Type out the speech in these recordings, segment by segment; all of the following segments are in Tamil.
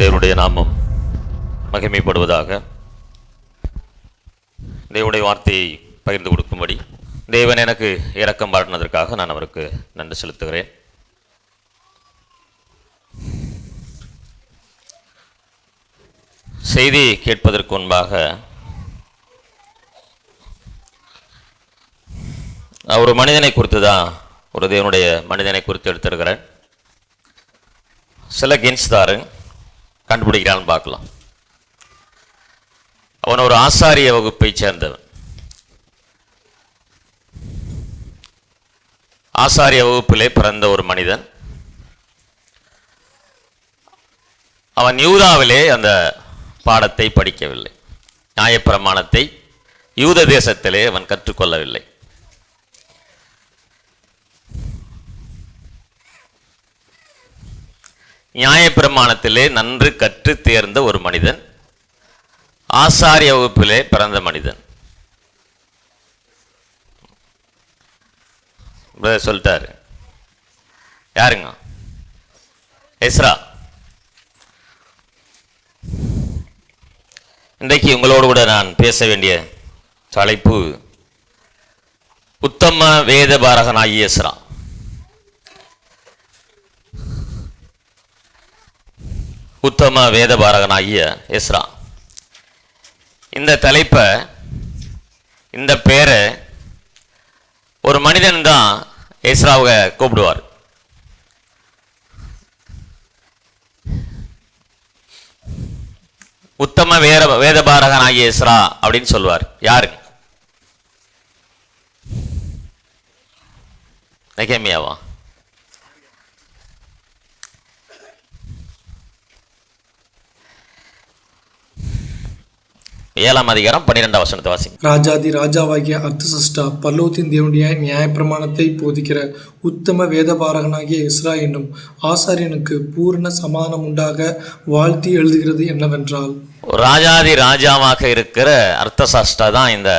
தேவனுடைய நாமம் மகிமைப்படுவதாக. தேவனுடைய வார்த்தையை பகிர்ந்து கொடுக்கும்படி தேவன் எனக்கு இரக்கம் பாராட்டினதற்காக நான் அவருக்கு நன்றி செலுத்துகிறேன். செய்தி கேட்பதற்கு முன்பாக ஒரு மனிதனை குறித்து தான், ஒரு தேவனுடைய மனிதனை குறித்து எடுத்திருக்கிறேன். சில கென்ஸ் தாரு கண்டுபிடிக்கிறான்னு பார்க்கலாம். அவன் ஒரு ஆசாரிய வகுப்பை சேர்ந்தவன். ஆசாரிய வகுப்பிலே பிறந்த ஒரு மனிதன். அவன் யூதாவிலே அந்த பாடத்தை படிக்கவில்லை. நியாயப்பிரமாணத்தை யூத தேசத்திலே அவன் கற்றுக்கொள்ளவில்லை. நியாயப்பிரமாணத்திலே நன்று கற்று தேர்ந்த ஒரு மனிதன், ஆசாரிய வகுப்பிலே பிறந்த மனிதன். சொல்லிட்டாரு. யாருங்க? எஸ்ரா. இன்றைக்கு உங்களோடு கூட நான் பேச வேண்டிய தலைப்பு உத்தம வேத பாரகனாகிய எஸ்ரா. உத்தம வேத பாரகனாகிய எஸ்ரா. இந்த தலைப்பை, இந்த பேரை ஒரு மனிதன் தான் எஸ்ராவை கூப்பிடுவார். உத்தம வேத பாரகனாகிய எஸ்ரா அப்படின்னு சொல்லுவார். யாரு? நெகேமியாவா? ஏழாம் அதிகாரம் 12ஆம் வசனத்தை வாசிங்க. ராஜாதி ராஜாவாகிய அர்த்தசஷ்டா பரலோகத்தின் தேவனுடைய நியாயப்பிரமாணத்தை போதிக்கிற உத்தம வேதபாரகனாகிய எஸ்ரா என்னும் ஆசாரியனுக்கு பூர்ண சமாதானம் உண்டாக வாழ்த்தி எழுதுகிறது என்னவென்றால், ராஜாதி ராஜாவாக இருக்கிற அர்த்தசஷ்டா தான் இந்த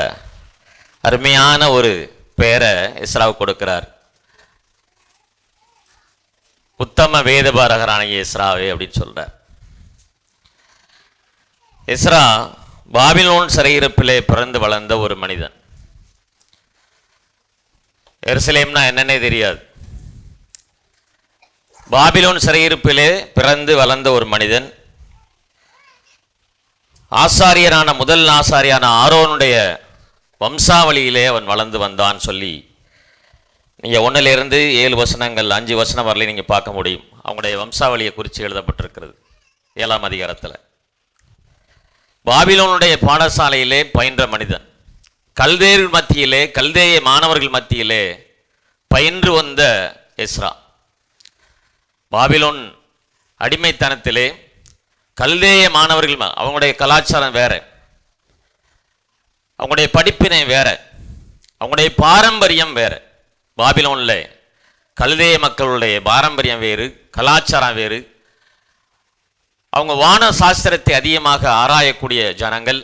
அருமையான ஒரு பெயரை எஸ்ராவுக்கு கொடுக்கிறார். உத்தம வேதபாரகராகிய எஸ்ராவே அப்படின்னு சொல்றார். எஸ்ரா பாபிலோன் சிறையிருப்பிலே பிறந்து வளர்ந்த ஒரு மனிதன். எருசலேம்னா என்னன்னே தெரியாது. பாபிலோன் சிறையிருப்பிலே பிறந்து வளர்ந்த ஒரு மனிதன். ஆசாரியரான முதல் ஆசாரியான ஆரோனுடைய வம்சாவளியிலே அவன் வளர்ந்து வந்தான் சொல்லி நீங்கள் 1 7 வசனங்கள் 5 வசனம் வரல நீங்கள் பார்க்க முடியும். அவங்களுடைய வம்சாவளியை குறித்து எழுதப்பட்டிருக்கிறது 7ஆம் அதிகாரத்தில். பாபிலோனுடைய பாடசாலையிலே பயின்ற மனிதன். கல்தேயர்கள் மத்தியிலே, கல்தேய மாணவர்கள் மத்தியிலே பயின்று வந்த எஸ்ரா. பாபிலோன் அடிமைத்தனத்திலே கல்தேய மாணவர்கள், அவங்களுடைய கலாச்சாரம் வேற, அவங்களுடைய படிப்பினை வேற, அவங்களுடைய பாரம்பரியம் வேற. பாபிலோனில் கல்தேய மக்களுடைய பாரம்பரியம் வேறு, கலாச்சாரம் வேறு. அவங்க வான சாஸ்திரத்தை அதிகமாக ஆராயக்கூடிய ஜனங்கள்,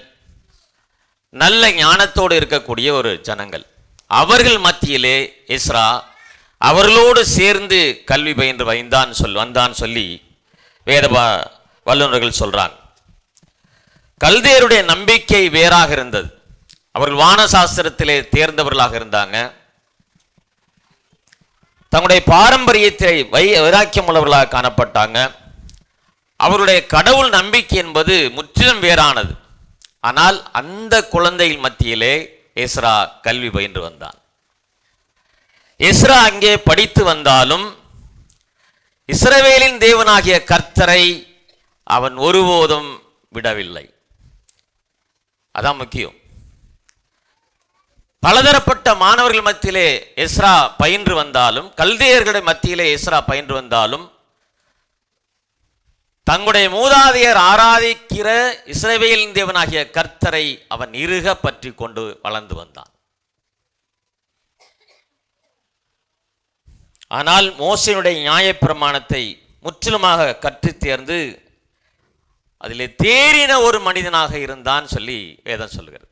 நல்ல ஞானத்தோடு இருக்கக்கூடிய ஒரு ஜனங்கள். அவர்கள் மத்தியிலே எஸ்ரா அவர்களோடு சேர்ந்து கல்வி பயின்று வந்தான் சொல்லி வேத வல்லுநர்கள் சொல்றாங்க. கல்தேயருடைய நம்பிக்கை வேறாக இருந்தது. அவர்கள் வான சாஸ்திரத்திலே தேர்ந்தவர்களாக இருந்தாங்க. தங்களுடைய பாரம்பரியத்தை வைராக்கியம் உள்ளவர்களாக காணப்பட்டாங்க. அவருடைய கடவுள் நம்பிக்கை என்பது முற்றிலும் வேறானது. ஆனால் அந்த குழந்தைகள் மத்தியிலே எஸ்ரா கல்வி பயின்று வந்தான். எஸ்ரா அங்கே படித்து வந்தாலும் இஸ்ரவேலின் தேவனாகிய கர்த்தரை அவன் ஒருபோதும் விடவில்லை. அதான் முக்கியம். பலதரப்பட்ட மாணவர்கள் மத்தியிலே எஸ்ரா பயின்று வந்தாலும், கல்தேயர்களுடைய மத்தியிலே எஸ்ரா பயின்று வந்தாலும், தங்களுடைய மூதாதையர் ஆராதிக்கிற இஸ்ரவேலின் தேவனாகிய கர்த்தரை அவன் இறுக பற்றி கொண்டு வளர்ந்து வந்தான். ஆனால் மோசேயுடைய நியாயப்பிரமாணத்தை முற்றிலுமாக கற்று தேர்ந்து அதிலே தேறின ஒரு மனிதனாக இருந்தான் சொல்லி வேதம் சொல்கிறது.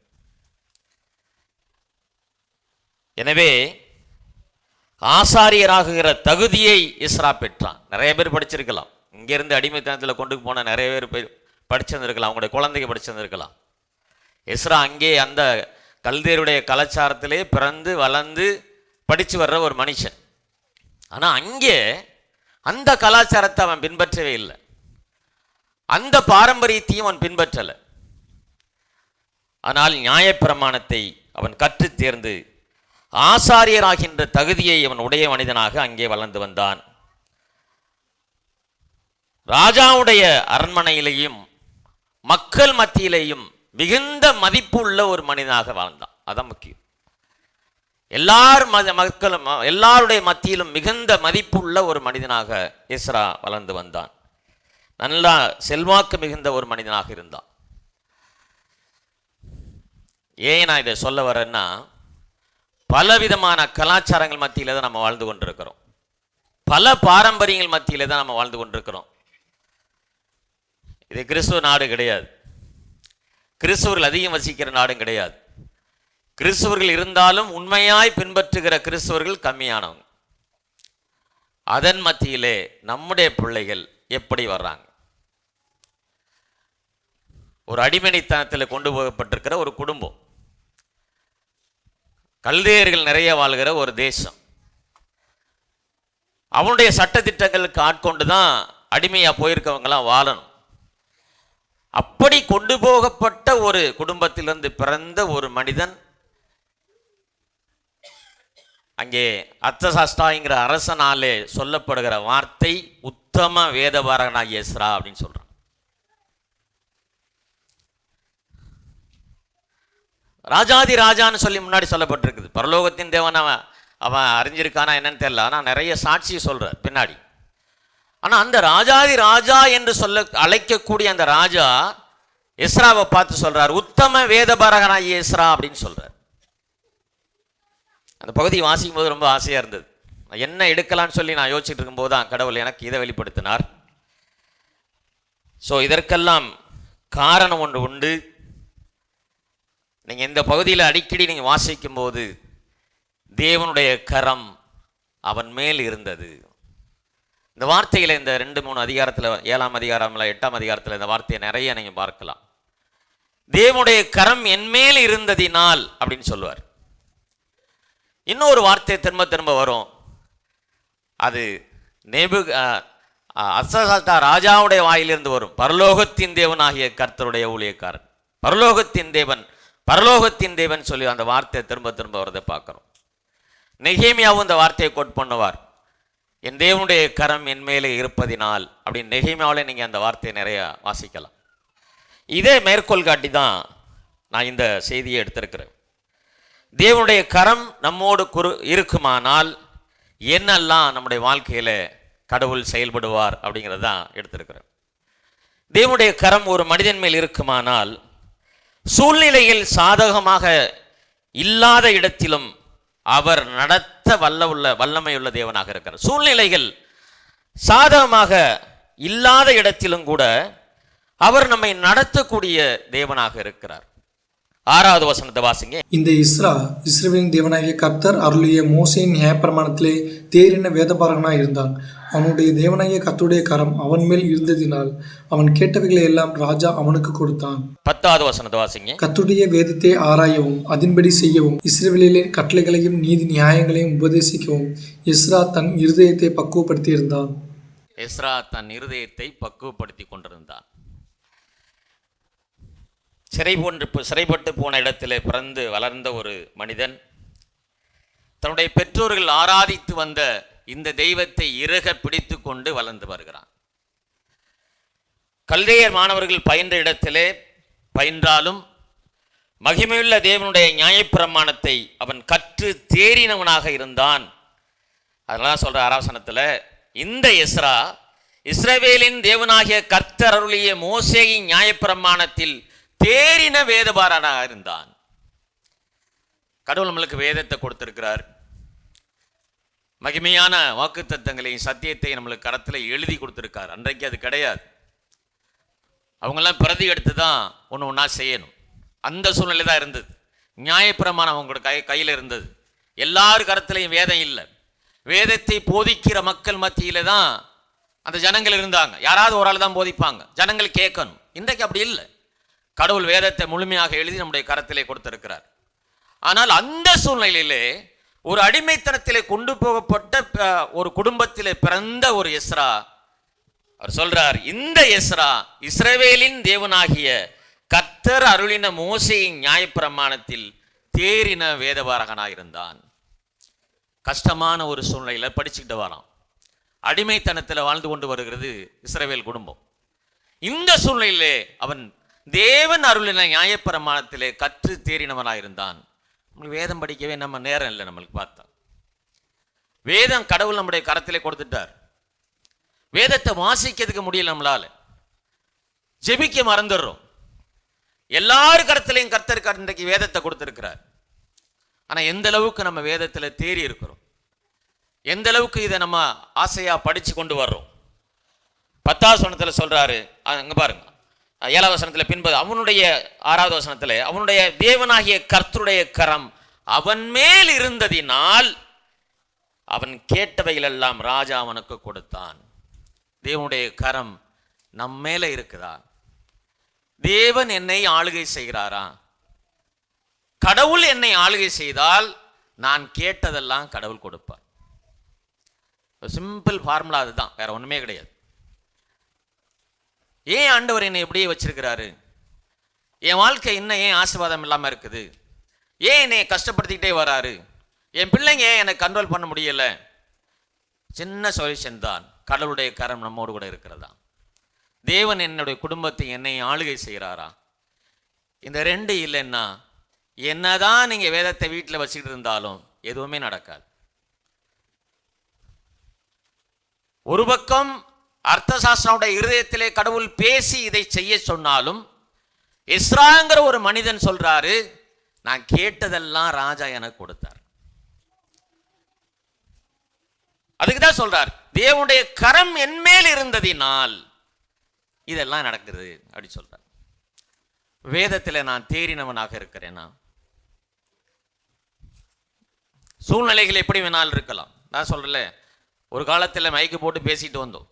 எனவே ஆசாரியராகுகிற தகுதியை எஸ்ரா பெற்றான். நிறைய பேர் படிச்சிருக்கலாம், இங்கேருந்து அடிமைத்தனத்தில் கொண்டு போன நிறைய பேர் படிச்சிருந்துருக்கலாம், அவங்களுடைய குழந்தைங்க படிச்சிருந்துருக்கலாம். எஸ்ரா அங்கே அந்த கல்தேருடைய கலாச்சாரத்திலே பிறந்து வளர்ந்து படித்து வர்ற ஒரு மனுஷன். ஆனால் அங்கே அந்த கலாச்சாரத்தை அவன் பின்பற்றவே இல்லை, அந்த பாரம்பரியத்தையும் அவன் பின்பற்றலை. ஆனால் நியாயப்பிரமாணத்தை அவன் கற்று தேர்ந்து ஆசாரியராகின்ற தகுதியை அவன் உடைய மனிதனாக அங்கே வளர்ந்து வந்தான். ராஜாவுடைய அரண்மனையிலேயும் மக்கள் மத்தியிலேயும் மிகுந்த மதிப்பு உள்ள ஒரு மனிதனாக வாழ்ந்தான். அதான் முக்கியம். எல்லாருடைய மத்தியிலும் மிகுந்த மதிப்புள்ள ஒரு மனிதனாக எஸ்ரா வளர்ந்து வந்தான். நல்லா செல்வாக்கு மிகுந்த ஒரு மனிதனாக இருந்தான். ஏன் நான் இதை சொல்ல வரேன்னா, பலவிதமான கலாச்சாரங்கள் மத்தியில தான் நம்ம வாழ்ந்து கொண்டிருக்கிறோம், பல பாரம்பரியங்கள் மத்தியில தான் நம்ம வாழ்ந்து கொண்டிருக்கிறோம். இது கிறிஸ்துவ நாடு கிடையாது, கிறிஸ்தவர்கள் அதிகம் வசிக்கிற நாடும் கிடையாது. கிறிஸ்தவர்கள் இருந்தாலும் உண்மையாய் பின்பற்றுகிற கிறிஸ்தவர்கள் கம்மியானவங்க. அதன் மத்தியிலே நம்முடைய பிள்ளைகள் எப்படி வர்றாங்க? ஒரு அடிமைத்தனத்தில் கொண்டு போகப்பட்டிருக்கிற ஒரு குடும்பம், கல்தேயர்கள் நிறைய வாழ்கிற ஒரு தேசம், அவனுடைய சட்டத்திட்டங்களுக்கு ஆட்கொண்டு தான் அடிமையா போயிருக்கவங்களாம் வாழணும். அப்படி கொண்டு போகப்பட்ட ஒரு குடும்பத்திலிருந்து பிறந்த ஒரு மனிதன் அங்கே அர்தசாஷ்டாங்கிற அரசனாலே சொல்லப்படுகிற வார்த்தை உத்தம வேதபாரகனாகிய எஸ்ரா அப்படின்னு சொல்றான். ராஜாதி ராஜான்னு சொல்லி முன்னாடி சொல்லப்பட்டிருக்குது. பரலோகத்தின் தேவன் அவன் அறிஞ்சிருக்கானா என்னன்னு தெரியல, ஆனால் நிறைய சாட்சி சொல்ற பின்னாடி. ஆனால் அந்த ராஜாதி ராஜா என்று அழைக்கக்கூடிய அந்த ராஜா எஸ்ராவை பார்த்து சொல்றார், உத்தம வேதபாரகனாகிய எஸ்ரா அப்படின்னு சொல்றார். அந்த பகுதி வாசிக்கும் போது ரொம்ப ஆசையாக இருந்தது. என்ன எடுக்கலான்னு சொல்லி நான் யோசிச்சுட்டு இருக்கும்போது தான் கடவுள் எனக்கு இதை வெளிப்படுத்தினார். ஸோ இதற்கெல்லாம் காரணம் ஒன்று உண்டு. நீங்கள் இந்த பகுதியில் அடிக்கடி நீங்கள் வாசிக்கும் போது தேவனுடைய கரம் அவன் மேல் இருந்தது. இந்த வார்த்தையில் இந்த 2-3 அதிகாரத்தில், 7ஆம் அதிகாரம் 8ஆம் அதிகாரத்தில் இந்த வார்த்தையை நிறைய நீங்கள் பார்க்கலாம். தேவனுடைய கரம் என் மேல் இருந்ததினால் அப்படின்னு சொல்லுவார். இன்னொரு வார்த்தை திரும்ப திரும்ப வரும். அது அர்தசாஷ்டா ராஜாவுடைய வாயிலிருந்து வரும். பரலோகத்தின் தேவன் ஆகிய கர்த்தருடைய ஊழியக்காரன், பரலோகத்தின் தேவன், பரலோகத்தின் தேவன் சொல்லி அந்த வார்த்தையை திரும்ப திரும்ப வரதை பார்க்குறோம். நெகேமியாவும் இந்த வார்த்தையை கோட் பண்ணுவார், என் தேவனுடைய கரம் என் மேலே இருப்பதினால் அப்படின்னு. நெகேமியாவில் நீங்கள் அந்த வார்த்தையை நிறைய வாசிக்கலாம். இதே மேற்கோள் காட்டி தான் நான் இந்த செய்தியை எடுத்திருக்கிறேன். தேவனுடைய கரம் நம்மோடு இருக்குமானால் என்னெல்லாம் நம்முடைய வாழ்க்கையில் கடவுள் செயல்படுவார் அப்படிங்கிறது தான் எடுத்திருக்கிறேன். தேவனுடைய கரம் ஒரு மனிதன் மேல் இருக்குமானால் சூழ்நிலையில் சாதகமாக இல்லாத இடத்திலும் அவர் நடத்த வல்லமையுள்ள தேவனாக இருக்கிறார். சூழ்நிலைகள் சாதகமாக இல்லாத இடத்திலும் கூட அவர் நம்மை நடத்தக்கூடிய தேவனாக இருக்கிறார். 6வது வசனத்தை வாசிங்க. இந்த இஸ்ரவேலின் தேவனாகிய கர்த்தர் அருளிய மோசேயின் நியாயப்பிரமாணத்திலே தேறின வேதபாரகனாய் இருந்தான். அவனுடைய தேவனாகிய கர்த்தருடைய கரம் அவன் மேல் இருந்ததினால் அவன் கேட்டவைகளை எல்லாம் ராஜா அவனுக்கு கொடுத்தான். 10வது வசனத்தை வாசிங்க. கர்த்தருடைய வேதத்தை ஆராயவும் அதின்படி செய்யவும் இஸ்ரவேலின் கட்டளைகளையும் நீதி நியாயங்களையும் உபதேசிக்கவும் எஸ்ரா தன் இருதயத்தை பக்குவப்படுத்தி இருந்தான். எஸ்ரா தன் இருதயத்தை பக்குவப்படுத்தி கொண்டிருந்தான். சிறைப்பட்டு போன இடத்திலே பிறந்து வளர்ந்த ஒரு மனிதன் தன்னுடைய பெற்றோர்கள் ஆராதித்து வந்த இந்த தெய்வத்தை இறுக பிடித்து கொண்டு வளர்ந்து வருகிறான். கல்தேயர் மாணவர்கள் பயின்ற இடத்திலே பயின்றாலும் மகிமையுள்ள தேவனுடைய நியாயப்பிரமாணத்தை அவன் கற்று தேறினவனாக இருந்தான். அதெல்லாம் சொல்ற ஆராசனத்தில் இந்த எஸ்ரா இஸ்ரவேலின் தேவனாகிய கர்த்தர் அருளிய மோசேயின் நியாயப்பிரமாணத்தில் தேறின வேதபாரகனாக இருந்தான். கடவுள் நம்மளுக்கு வேதத்தை கொடுத்திருக்கிறார். மகிமையான வாக்குத்தத்தங்களையும் சத்தியத்தை நம்மளுக்கு கரத்தில் எழுதி கொடுத்திருக்கார். அன்றைக்கு அது கிடையாது. அவங்கெல்லாம் பிரதி எடுத்து தான் ஒன்று ஒன்றா செய்யணும். அந்த சூழ்நிலை தான் இருந்தது. நியாயப்பிரமாணம் அவங்களோட கையில் இருந்தது. எல்லார் கரத்திலையும் வேதம் இல்லை. வேதத்தை போதிக்கிற மக்கள் மத்தியில தான் அந்த ஜனங்கள் இருந்தாங்க. யாராவது ஒரு ஆள் தான் போதிப்பாங்க, ஜனங்கள் கேட்கணும். இன்றைக்கு அப்படி இல்லை. கடவுள் வேதத்தை முழுமையாக எழுதி நம்முடைய கரத்திலே கொடுத்திருக்கிறார். ஆனால் அந்த சூழ்நிலையிலே ஒரு அடிமைத்தனத்திலே கொண்டு போகப்பட்ட ஒரு குடும்பத்திலே பிறந்த ஒரு எஸ்ரா, அவர் சொல்றார், இந்த எஸ்ரா இஸ்ரவேலின் தேவனாகிய கர்த்தர் அருளின மோசேயின் நியாயப்பிரமாணத்தில் தேறின வேதபாரகனாயிருந்தான். கஷ்டமான ஒரு சூழ்நிலையில படிச்சுக்கிட்டு வரான். அடிமைத்தனத்தில் வாழ்ந்து கொண்டு வருகிறது இஸ்ரவேல் குடும்பம். இந்த சூழ்நிலையிலே அவன் தேவன் அருளின நியாயப்பிரமாணத்திலே கற்று தேறினவனாயிருந்தான். வேதம் படிக்கவே நம்ம நேரம் இல்லை. நம்மளுக்கு பார்த்தா வேதம் கடவுள் நம்முடைய கரத்திலே கொடுத்துட்டார். வேதத்தை வாசிக்கிறதுக்கு முடியல நம்மளால. ஜெபிக்க மறந்துடுறோம். எல்லாரும் கருத்திலையும் கர்த்தர் இன்றைக்கு வேதத்தை கொடுத்திருக்கிறார். ஆனா எந்த அளவுக்கு நம்ம வேதத்துல தேறி இருக்கிறோம், எந்த அளவுக்கு இதை நம்ம ஆசையா படிச்சு கொண்டு வர்றோம். 10வது வசனத்துல சொல்றாரு, அங்க பாருங்க, 7வது வசனத்துல பின்பது அவனுடைய 6வது வசனத்துல அவனுடைய தேவனாகிய கர்த்தருடைய கரம் அவன் மேல் இருந்ததினால் அவன் கேட்டவைகள் எல்லாம் ராஜா அவனுக்கு கொடுத்தான். தேவனுடைய கரம் நம் மேல இருக்குதா? தேவன் என்னை ஆளுகை செய்கிறாரா? கடவுள் என்னை ஆளுகை செய்தால் நான் கேட்டதெல்லாம் கடவுள் கொடுப்பார். சிம்பிள் ஃபார்முலா அதுதான், வேற ஒண்ணுமே கிடையாது. ஏன் ஆண்டவர் என்னை எப்படியே வச்சிருக்கிறாரு? என் வாழ்க்கை இன்னும் ஏன் ஆசீர்வாதம் இல்லாம இருக்குது? ஏன் என்னை கஷ்டப்படுத்திக்கிட்டே வராரு? என் பிள்ளைங்க ஏன் என்னை கண்ட்ரோல் பண்ண முடியல? சின்ன சொல்யூஷன் தான், கடவுளுடைய கரம் நம்மோடு கூட இருக்கிறதா. தேவன் என்னுடைய குடும்பத்தை என்னை ஆளுகை செய்கிறாரா? இந்த ரெண்டு இல்லைன்னா என்னதான் நீங்க வேதத்தை வீட்டில் வச்சுக்கிட்டு இருந்தாலும் எதுவுமே நடக்காது. ஒரு பக்கம் அர்த்த சாஸ்திரனுடைய இருதயத்திலே கடவுள் பேசி இதை செய்ய சொன்னாலும், எஸ்ராங்கிற ஒரு மனிதன் சொல்றாரு, நான் கேட்டதெல்லாம் ராஜா எனக்கு கொடுத்தார். அதுக்கு தான் சொல்றார், தேவனுடைய கரம் என் மேல் இருந்ததினால் இதெல்லாம் நடக்குது அப்படி சொல்றார். வேதத்தில் நான் தேறினவனாக இருக்கிறேனா? சூழ்நிலைகள் எப்படி வேணாலும் இருக்கலாம். நான் சொல்றேன்ல, ஒரு காலத்தில் மைக்கு போட்டு பேசிட்டு வந்தோம்,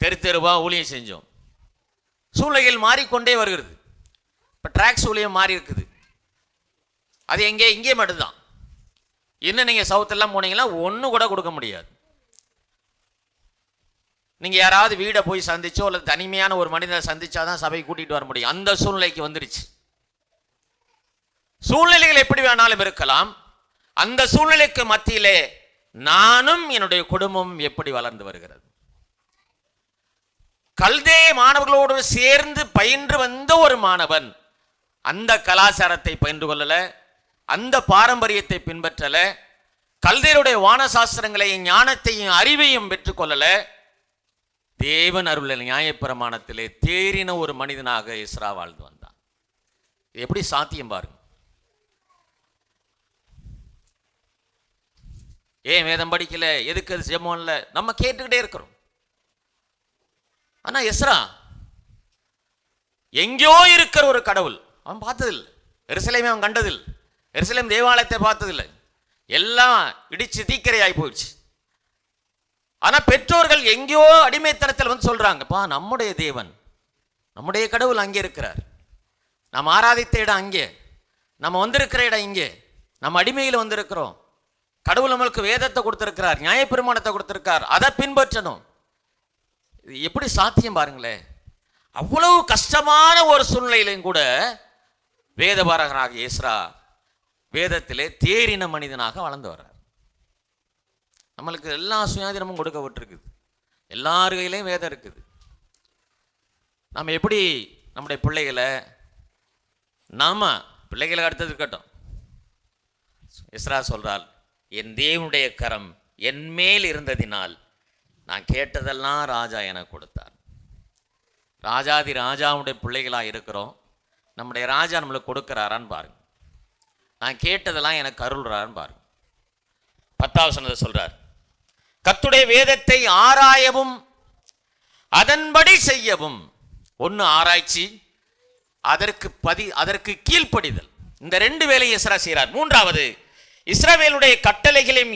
தெரு தெருவா ஊழியம் செஞ்சோம். சூழ்நிலைகள் மாறிக்கொண்டே வருகிறது. இப்போ டிராக்ஸ் ஊழியம் மாறி இருக்குது. அது எங்கே? இங்கே மட்டும்தான். இன்னும் நீங்கள் சவுத்தெல்லாம் போனீங்கன்னா ஒன்று கூட கொடுக்க முடியாது. நீங்கள் யாராவது வீடை போய் சந்திச்சோ அல்லது தனிமையான ஒரு மனிதனை சந்திச்சாதான் சபை கூட்டிகிட்டு வர முடியும். அந்த சூழ்நிலைக்கு வந்துருச்சு. சூழ்நிலைகள் எப்படி வேணாலும் இருக்கலாம். அந்த சூழ்நிலைக்கு மத்தியிலே நானும் என்னுடைய குடும்பம் எப்படி வளர்ந்து வருகிறது. கல்தே மாணவர்களோடு சேர்ந்து பயின்று வந்த ஒரு மாணவன் அந்த கலாச்சாரத்தை பயின்று கொள்ளல, அந்த பாரம்பரியத்தை பின்பற்றல, கல்தேருடைய வானசாஸ்திரங்களையும் ஞானத்தையும் அறிவையும் பெற்றுக்கொள்ளல. தேவன் அருள நியாயப்பிரமாணத்திலே தேறின ஒரு மனிதனாக எஸ்ரா வாழ்ந்து வந்தான். எப்படி சாத்தியம் பாருங்க. ஏன் வேதம் படிக்கல, எதுக்கு அது ஜெபம் இல்லை, நம்ம கேட்டுக்கிட்டே இருக்கிறோம். ஆனா எஸ்ரா எங்கேயோ இருக்கிற ஒரு கடவுள் அவன் பார்த்ததில்லை. எருசலேமை அவன் கண்டதில்லை. எருசலேம் தேவாலயத்தை பார்த்ததில்லை. எல்லாம் இடிச்சு தீக்கிரையாகி போயிடுச்சு. ஆனா பெற்றோர்கள் எங்கேயோ அடிமைத்தனத்தில் வந்து சொல்றாங்கப்பா, நம்முடைய தேவன், நம்முடைய கடவுள் அங்கே இருக்கிறார், நம்ம ஆராதித்த இடம் அங்கே, நம்ம வந்திருக்கிற இடம் இங்கே, நம்ம அடிமையில் வந்திருக்கிறோம். கடவுள் நம்மளுக்கு வேதத்தை கொடுத்திருக்கிறார், நியாயப்பிரமாணத்தை கொடுத்திருக்கார், அதை பின்பற்றணும். இது எப்படி சாத்தியம் பாருங்களேன். அவ்வளவு கஷ்டமான ஒரு சூழ்நிலையிலும் கூட வேதபாரகனாக எஸ்ரா வேதத்திலே தேறின மனிதனாக வளர்ந்து வர்றார். நம்மளுக்கு எல்லா சுயாதீனமும் கொடுக்கப்பட்டிருக்குது. எல்லார் கையிலையும் வேதம் இருக்குது. நம்ம எப்படி நம்முடைய பிள்ளைகளை, பிள்ளைகளை அடுத்தது இருக்கட்டும். எஸ்ரா சொல்றால், என் தேவனுடைய கரம் என் மேல் இருந்ததினால் நான் கேட்டதெல்லாம் ராஜா எனக்கு கொடுத்தார். ராஜாதி ராஜாவுடைய பிள்ளைகளாக இருக்கிறோம். நம்முடைய ராஜா நம்மளுக்கு கொடுக்கிறாரான்னு பாருங்க. நான் கேட்டதெல்லாம் எனக்கு அருள்றான்னு பாருங்க. 10வது வசனத்தை சொல்றார், கர்த்தருடைய வேதத்தை ஆராயவும் அதன்படி செய்யவும். ஒன்று ஆராய்ச்சி, அதற்கு கீழ்ப்படிதல். இந்த ரெண்டு வேலையை எஸ்ரா செய்கிறார். 3வது, இஸ்ரவேலுடைய கட்டளைகளையும்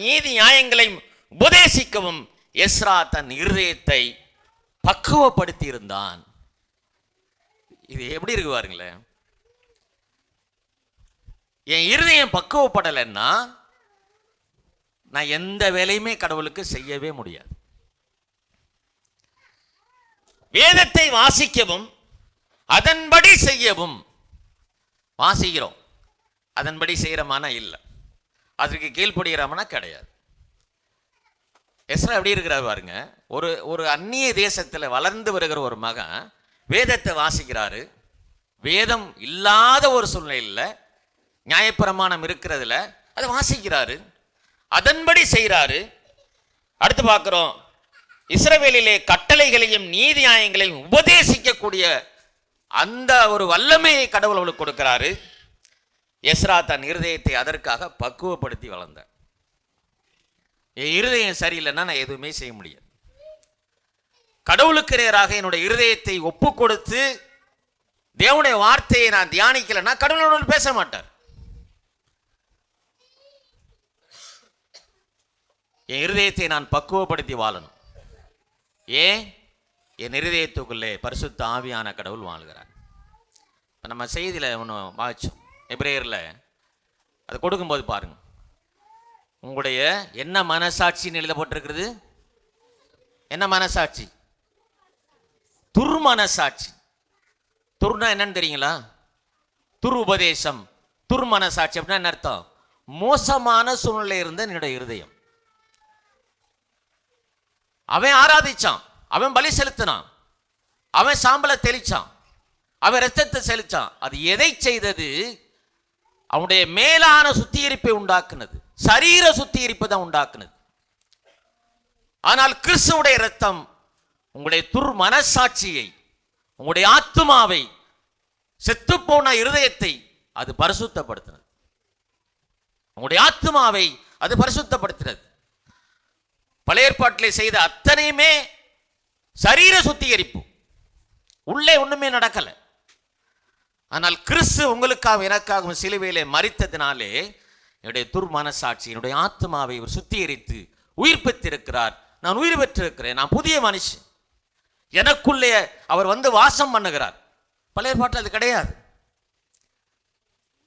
நீதி நியாயங்களையும் உபதேசிக்கவும் எஸ்ரா தன் இருதயத்தை பக்குவப்படுத்தி இருந்தான். இது எப்படி இருக்கு பாருங்களேன். என் இருதயம் பக்குவப்படலைன்னா நான் எந்த வேலையுமே கடவுளுக்கு செய்யவே முடியாது. வேதத்தை வாசிக்கவும் அதன்படி செய்யவும், வாசிக்கிறோம் அதன்படி செய்கிறோமானா இல்லை, அதற்கு கீழ்ப்படுகிறோம்னா கிடையாது. எஸ்ரா எப்படி இருக்கிறார் பாருங்க. ஒரு அந்நிய தேசத்தில் வளர்ந்து வருகிற ஒரு மகன் வேதத்தை வாசிக்கிறாரு. வேதம் இல்லாத ஒரு சூழ்நிலையில், நியாயப்பிரமாணம் இருக்கிறதுல அதை வாசிக்கிறாரு, அதன்படி செய்கிறாரு. அடுத்து பார்க்குறோம், இஸ்ரவேலிலே கட்டளைகளையும் நீதி நியாயங்களையும் உபதேசிக்கக்கூடிய அந்த ஒரு வல்லமையை கடவுள் அவளுக்கு கொடுக்கிறாரு. எஸ்ரா தன் இருதயத்தை அதற்காக பக்குவப்படுத்தி வளர்ந்தார். என் இருதயம் சரியில்லைன்னா நான் எதுவுமே செய்ய முடியாது. கடவுளுக்கு நேராக என்னுடைய இருதயத்தை ஒப்பு கொடுத்து தேவனுடைய வார்த்தையை நான் தியானிக்கலைன்னா கடவுளோடு பேச மாட்டார். என் இருதயத்தை நான் பக்குவப்படுத்தி வாழணும். ஏன்? என் இருதயத்துக்குள்ளே பரிசுத்த ஆவியான கடவுள் வாழ்கிறார். இப்போ நம்ம செய்தியில் ஒன்று வாய்ச்சோம், எபிரேயரில் அது கொடுக்கும்போது பாருங்க, உங்களுடைய என்ன மனசாட்சின்னு எழுதப்பட்டிருக்கிறது. என்ன மனசாட்சி? துர்மனசாட்சி. துர்னா என்னன்னு தெரியுங்களா? துருபதேசம், துர்மனசாட்சி அப்படின்னா என்ன அர்த்தம்? மோசமான சூழ்நிலை இருந்த என்னுடைய இருதயம். அவன் ஆராதிச்சான், அவன் பலி செலுத்தினான், அவன் சாம்பலை தெளிச்சான், அவன் ரத்தத்தை செலுத்தான். அது எதை செய்தது? அவனுடைய மேலான சுத்திகரிப்பை உண்டாக்குனது, சரீர சுத்திகரிப்பு தான் உண்டாக்குனது. ஆனால் கிறிஸ்துவுடைய ரத்தம் உங்களுடைய துர்மனசாட்சியை, உங்களுடைய ஆத்துமாவை, செத்துப்போன இருதயத்தை அது பரிசுத்தப்படுத்தினது. உங்களுடைய ஆத்துமாவை அது பரிசுத்தப்படுத்தினது. பழைய ஏற்பாட்டிலே செய்த அத்தனையுமே சரீர சுத்திகரிப்பு, உள்ளே ஒண்ணுமே நடக்கல. ஆனால் கிறிஸ்து உங்களுக்காக எனக்காகவும் சிலுவையிலே மரித்ததினாலே என்னுடைய துர்மனசாட்சி, என்னுடைய ஆத்மாவை அவர் சுத்திகரித்து உயிர்ப்பித்திருக்கிறார். நான் உயிர் பெற்றிருக்கிறேன், நான் புதிய மனுஷன், எனக்குள்ளே அவர் வந்து வாசம் பண்ணுகிறார். பழைய ஏற்பாட்டில் அது கிடையாது.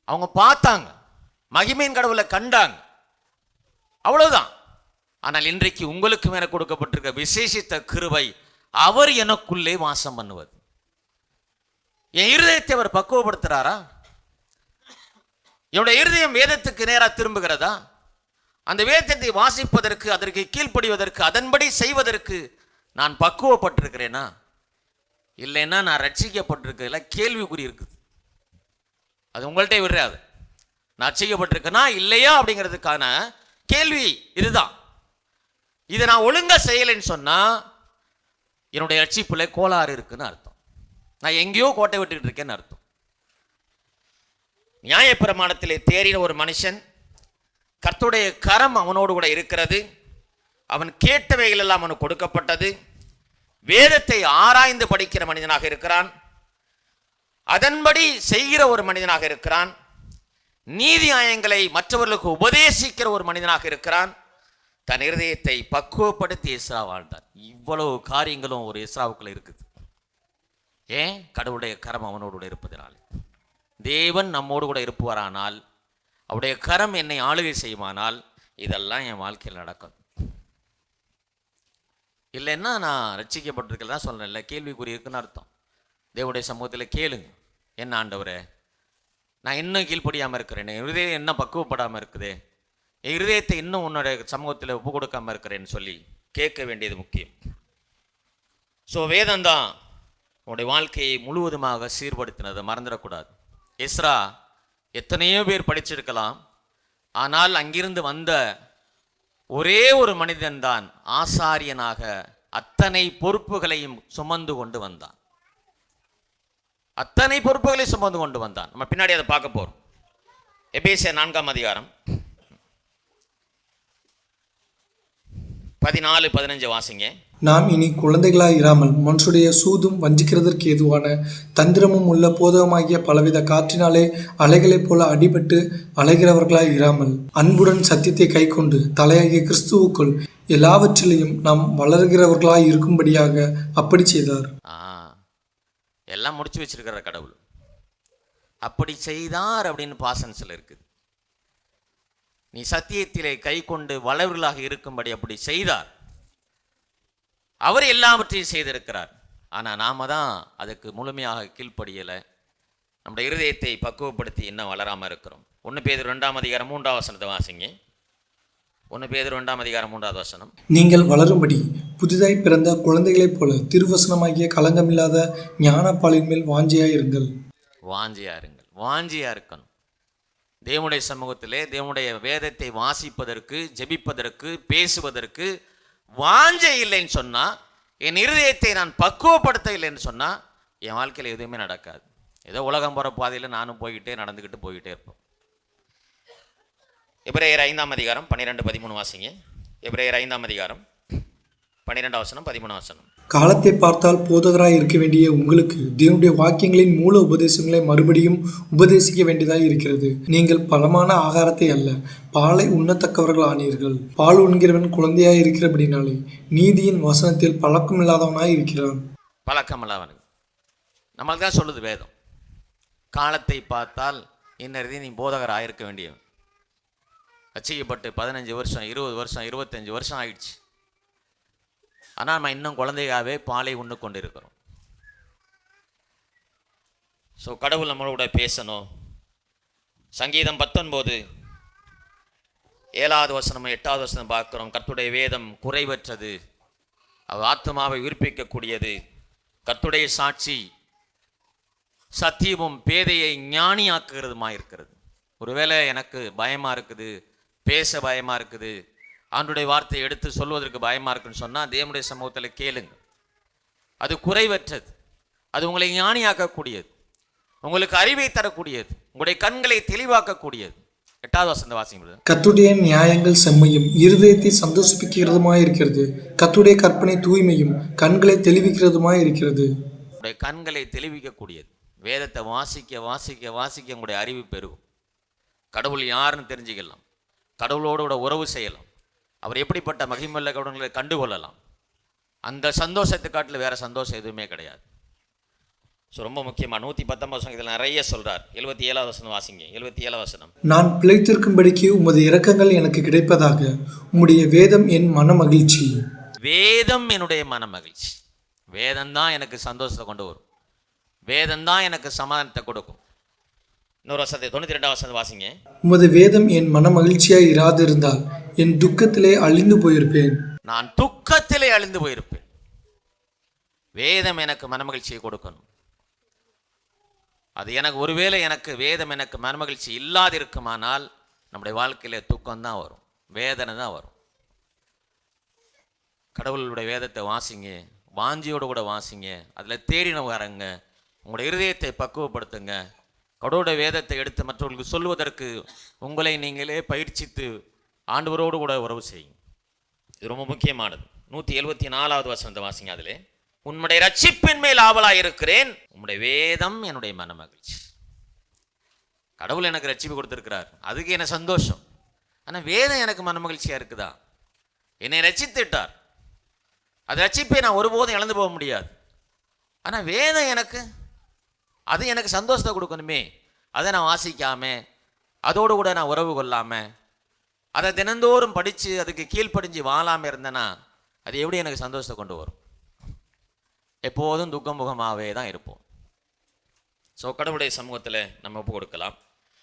அவங்க பார்த்தாங்க, மகிமையின் கடவுளை கண்டாங்க, அவ்வளவுதான். ஆனால் இன்றைக்கு உங்களுக்கும் என கொடுக்கப்பட்டிருக்க விசேஷித்த கிருபை, அவர் எனக்குள்ளே வாசம் பண்ணுவது. என் இருதயத்தை அவர் பக்குவப்படுத்துறாரா? என்னுடைய இருதயம் வேதத்துக்கு நேராக திரும்புகிறதா? அந்த வேதத்தை வாசிப்பதற்கு, அதற்கு கீழ்ப்படிவதற்கு, அதன்படி செய்வதற்கு நான் பக்குவப்பட்டிருக்கிறேனா? இல்லைன்னா நான் ரட்சிக்கப்பட்டிருக்கிறதுல கேள்விக்குறி இருக்குது. அது உங்கள்கிட்ட விடுறாது. நான் ரட்சிக்கப்பட்டிருக்கேனா இல்லையா அப்படிங்கிறதுக்கான கேள்வி இதுதான். இதை நான் ஒழுங்கா செய்யலைன்னு சொன்னா என்னுடைய ரட்சிப்புல கோளாறு இருக்குன்னு அர்த்தம். நான் எங்கேயோ கோட்டை விட்டுக்கிட்டு இருக்கேன்னு அர்த்தம். நியாயப்பிரமாணத்திலே தேறின ஒரு மனுஷன், கர்த்தருடைய கரம் அவனோடு கூட இருக்கிறது, அவன் கேட்டவைகள் எல்லாம் அவனுக்கு கொடுக்கப்பட்டது, வேதத்தை ஆராய்ந்து படிக்கிற மனிதனாக இருக்கிறான், அதன்படி செய்கிற ஒரு மனிதனாக இருக்கிறான், நீதி நியாயங்களை மற்றவர்களுக்கு உபதேசிக்கிற ஒரு மனிதனாக இருக்கிறான், தன் இருதயத்தை பக்குவப்படுத்தி எஸ்ரா வாழ்ந்தார். இவ்வளவு காரியங்களும் ஒரு எஸ்ராவுக்குள்ள இருக்குது. ஏன்? கடவுளுடைய கரம் அவனோடு இருப்பதனால. தேவன் நம்மோடு கூட இருப்பாரானால், அவருடைய கரம் என்னை ஆளுகை செய்யுமானால், இதெல்லாம் என் வாழ்க்கையில் நடக்கும். இல்லைன்னா நான் ரட்சிக்கப்பட்டிருக்கிறதா சொல்றேன்ல, கேள்விக்குறி இருக்குன்னு அர்த்தம். தேவனுடைய சமூகத்தில் கேளுங்க, என்ன ஆண்டவரே, நான் இன்னும் கீழ்ப்படியாமல் இருக்கிறேன், என் இருதயம் இன்னும் பக்குவப்படாமல் இருக்குதே, என் இருதயத்தை இன்னும் உன்னுடைய சமூகத்தில் ஒப்பு கொடுக்காமல் இருக்கிறேன்னு சொல்லி கேட்க வேண்டியது முக்கியம். ஸோ வேதம்தான் உன்னுடைய வாழ்க்கையை முழுவதுமாக சீர்படுத்தினதை மறந்துடக்கூடாது. எஸ்ரா எத்தனையோ பேர் படிச்சிருக்கலாம், ஆனால் அங்கிருந்து வந்த ஒரே ஒரு மனிதன்தான் ஆசாரியனாக அத்தனை பொறுப்புகளையும் சுமந்து கொண்டு வந்தான். அத்தனை பொறுப்புகளை சுமந்து கொண்டு வந்தான். நம்ம பின்னாடி அதை பார்க்க போறோம். எபேசியர் 4ஆம் அதிகாரம் 14-15 வாசிங்க. நாம் இனி குழந்தைகளாய் இராமல் மனுஷருடைய சூதும் வஞ்சிக்கிறதற்கு ஏதுவான தந்திரமும் உள்ள போதகமாகிய பலவித காற்றினாலே அலைகளைப் போல அடிபட்டு அலைகிறவர்களாய் இராமல் அன்புடன் சத்தியத்தை கைக்கொண்டு தலையாகிய கிறிஸ்துவுக்குள் எல்லாவற்றிலையும் நாம் வளர்கிறவர்களாய் இருக்கும்படியாக அப்படி செய்தார். எல்லாம் முடிச்சு வச்சிருக்கிற கடவுள் அப்படி செய்தார் அப்படின்னு பாசன்ஸில் இருக்குது. நீ சத்தியத்திலே கை கொண்டு வளர்களாக இருக்கும்படி அப்படி செய்தார். அவர் எல்லாவற்றையும் செய்திருக்கிறார். ஆனால் நாம தான் அதுக்கு முழுமையாக கீழ்ப்படியலை. நம்முடைய இருதயத்தை பக்குவப்படுத்தி இன்னும் வளராமல் இருக்கிறோம். 1 பேதுரு 2 அதிகாரம் 3 வசனத்தை வாசிங்க. 1 பேதுரு 2 அதிகாரம் 3 வசனம். நீங்கள் வளரும்படி புதிதாய் பிறந்த குழந்தைகளைப் போல திருவசனமாகிய களங்கமில்லாத ஞானப்பாலின் மேல் வாஞ்சியாயிருங்கள். வாஞ்சியா இருக்கணும். தேவனுடைய சமூகத்திலே தேவனுடைய வேதத்தை வாசிப்பதற்கு, ஜெபிப்பதற்கு, பேசுவதற்கு வாஞ்சை இல்லைன்னு சொன்னால், என் இருதயத்தை நான் பக்குவப்படுத்த இல்லைன்னு சொன்னால் என் வாழ்க்கையில் எதுவுமே நடக்காது. ஏதோ உலகம் போகிற பாதையில் நானும் நடந்துக்கிட்டு போய்கிட்டே இருப்போம். எபிரேயர் 5 அதிகாரம் 12-13 வாசிங்க. எபிரேயர் 5 அதிகாரம் 12 வசனம் 13 வசனம். காலத்தை பார்த்தால் போதகராய் இருக்க வேண்டிய உங்களுக்கு தேவனுடைய வாக்கியங்களின் மூல உபதேசங்களை மறுபடியும் உபதேசிக்க வேண்டியதாய் இருக்கிறது. நீங்கள் பலமான ஆகாரத்தை அல்ல, பாலை உண்ணத்தக்கவர்கள் ஆனீர்கள். பால் உண்கிறவன் குழந்தையாய் இருக்கிறபடினாலே நீதியின் வசனத்தில் பழக்கமில்லாதவனாய் இருக்கிறான். பழக்கமில்லாதவன் நம்மளுக்கு தான் சொல்லுது வேதம். காலத்தை பார்த்தால் இன்னொரு நீ போதகர் ஆயிருக்க வேண்டியவன். ரட்சிக்கப்பட்டு 15 வருஷம் 20 வருஷம் 25 வருஷம் ஆயிடுச்சு. ஆனால் நம்ம இன்னும் குழந்தையாகவே பாலை உண்ணு கொண்டு இருக்கிறோம். ஸோ கடவுள் நம்மளோட பேசணும். சங்கீதம் 19 7வது வசனம் 8வது வசனம் பார்க்குறோம். கர்த்தருடைய வேதம் குறைவற்றது, அவர் ஆத்மாவை உயிர்ப்பிக்கக்கூடியது. கர்த்தருடைய சாட்சி சத்தியமும் பேதையை ஞானியாக்குகிறதுமா இருக்கிறது. ஒருவேளை எனக்கு பயமாக இருக்குது, பேச பயமாக இருக்குது, ஆண்டுடைய வார்த்தையை எடுத்து சொல்வதற்கு பயமாக இருக்குன்னு சொன்னால் தேவனுடைய சமூகத்தில் கேளுங்க. அது குறைவற்றது, அது உங்களை ஞானியாக்கக்கூடியது, உங்களுக்கு அறிவை தரக்கூடியது, உங்களுடைய கண்களை தெளிவாக்கக்கூடியது. 8வது வசனத்தை வாசிங்க. கர்த்தருடைய நியாயங்கள் செம்மையும் இருதயத்தை சந்தோஷிப்பிக்கிறதுமாய் இருக்கிறது. கர்த்தருடைய கற்பனை தூய்மையும் கண்களை தெளிவிக்கிறதுமாய் இருக்கிறது. உங்களுடைய கண்களை தெளிவிக்கக்கூடியது. வேதத்தை வாசிக்க வாசிக்க வாசிக்க உங்களுடைய அறிவு பெருகும். கடவுள் யாருன்னு தெரிஞ்சுக்கலாம், கடவுளோடு கூட உறவு செய்யலாம், அவர் எப்படிப்பட்ட மகிமையுள்ள கடவுளை கண்டுகொள்ளலாம். அந்த சந்தோஷத்தை காட்டில் வேறு சந்தோஷம் எதுவுமே கிடையாது. ஸோ ரொம்ப முக்கியமாக 119 வசனத்தில் நிறைய சொல்கிறார். 77வது வசனம் வாசிங்க. 77வது வசனம். நான் பிழைத்திருக்கும்படிக்கு உமது இரக்கங்கள் எனக்கு கிடைப்பதாக, உம்முடைய வேதம் என் மன மகிழ்ச்சி. வேதம் என்னுடைய மன மகிழ்ச்சி. வேதம்தான் எனக்கு சந்தோஷத்தை கொண்டு வரும். வேதம்தான் எனக்கு சமாதானத்தை கொடுக்கும். இன்னொரு வசனத்தை 92வது வசனம் வாசிங்க. உமது வேதம் என் மன மகிழ்ச்சியாய் இராதிருந்தால் என் துக்கத்திலே அழிந்து போயிருப்பேன். நான் துக்கத்திலே அழிந்து போயிருப்பேன். வேதம் எனக்கு மனமகிழ்ச்சியை கொடுக்கணும். அது எனக்கு ஒருவேளை எனக்கு வேதம் எனக்கு மனமகிழ்ச்சி இல்லாதிருக்குமானால் நம்முடைய வாழ்க்கையில துக்கம்தான் வரும், வேதனை தான் வரும். கடவுளுடைய வேதத்தை வாசிங்க, வாஞ்சியோடு கூட வாசிங்க, அதில் தேறின வரங்க, உங்களுடைய இருதயத்தை பக்குவப்படுத்துங்க. கடவுளுடைய வேதத்தை எடுத்து மற்றவர்களுக்கு சொல்வதற்கு உங்களை நீங்களே பயிற்சித்து ஆண்டவரோடு கூட உறவு செய்யுங்க. இது ரொம்ப முக்கியமானது. 174வது வசனத்தை வாசிங்க. அதிலே உன்னுடைய ரட்சிப்பின் மேல் ஆவலாக இருக்கிறேன், உன்னுடைய வேதம் என்னுடைய மன மகிழ்ச்சி. கடவுள் எனக்கு ரட்சிப்பு கொடுத்துருக்கிறார், அதுக்கு என்ன சந்தோஷம். ஆனால் வேதம் எனக்கு மன மகிழ்ச்சியாக இருக்குதா? என்னை ரட்சித்துட்டார், அது ரட்சிப்பை நான் ஒருபோதும் இழந்து போக முடியாது. ஆனால் வேதம் எனக்கு அது எனக்கு சந்தோஷத்தை கொடுக்கணுமே. அதை நான் வாசிக்காமல், அதோடு கூட நான் உறவு கொள்ளாமல், அதை தினந்தோறும் படித்து அதுக்கு கீழ்ப்படிஞ்சு வாழாமல் இருந்தேன்னா அது எப்படி எனக்கு சந்தோஷத்தை கொண்டு வரும்? எப்போதும் துக்கமுகமாகவே தான் இருப்போம். ஸோ கடவுளுடைய சமூகத்தில் நம்ம ஒப்பு கொடுக்கலாம்.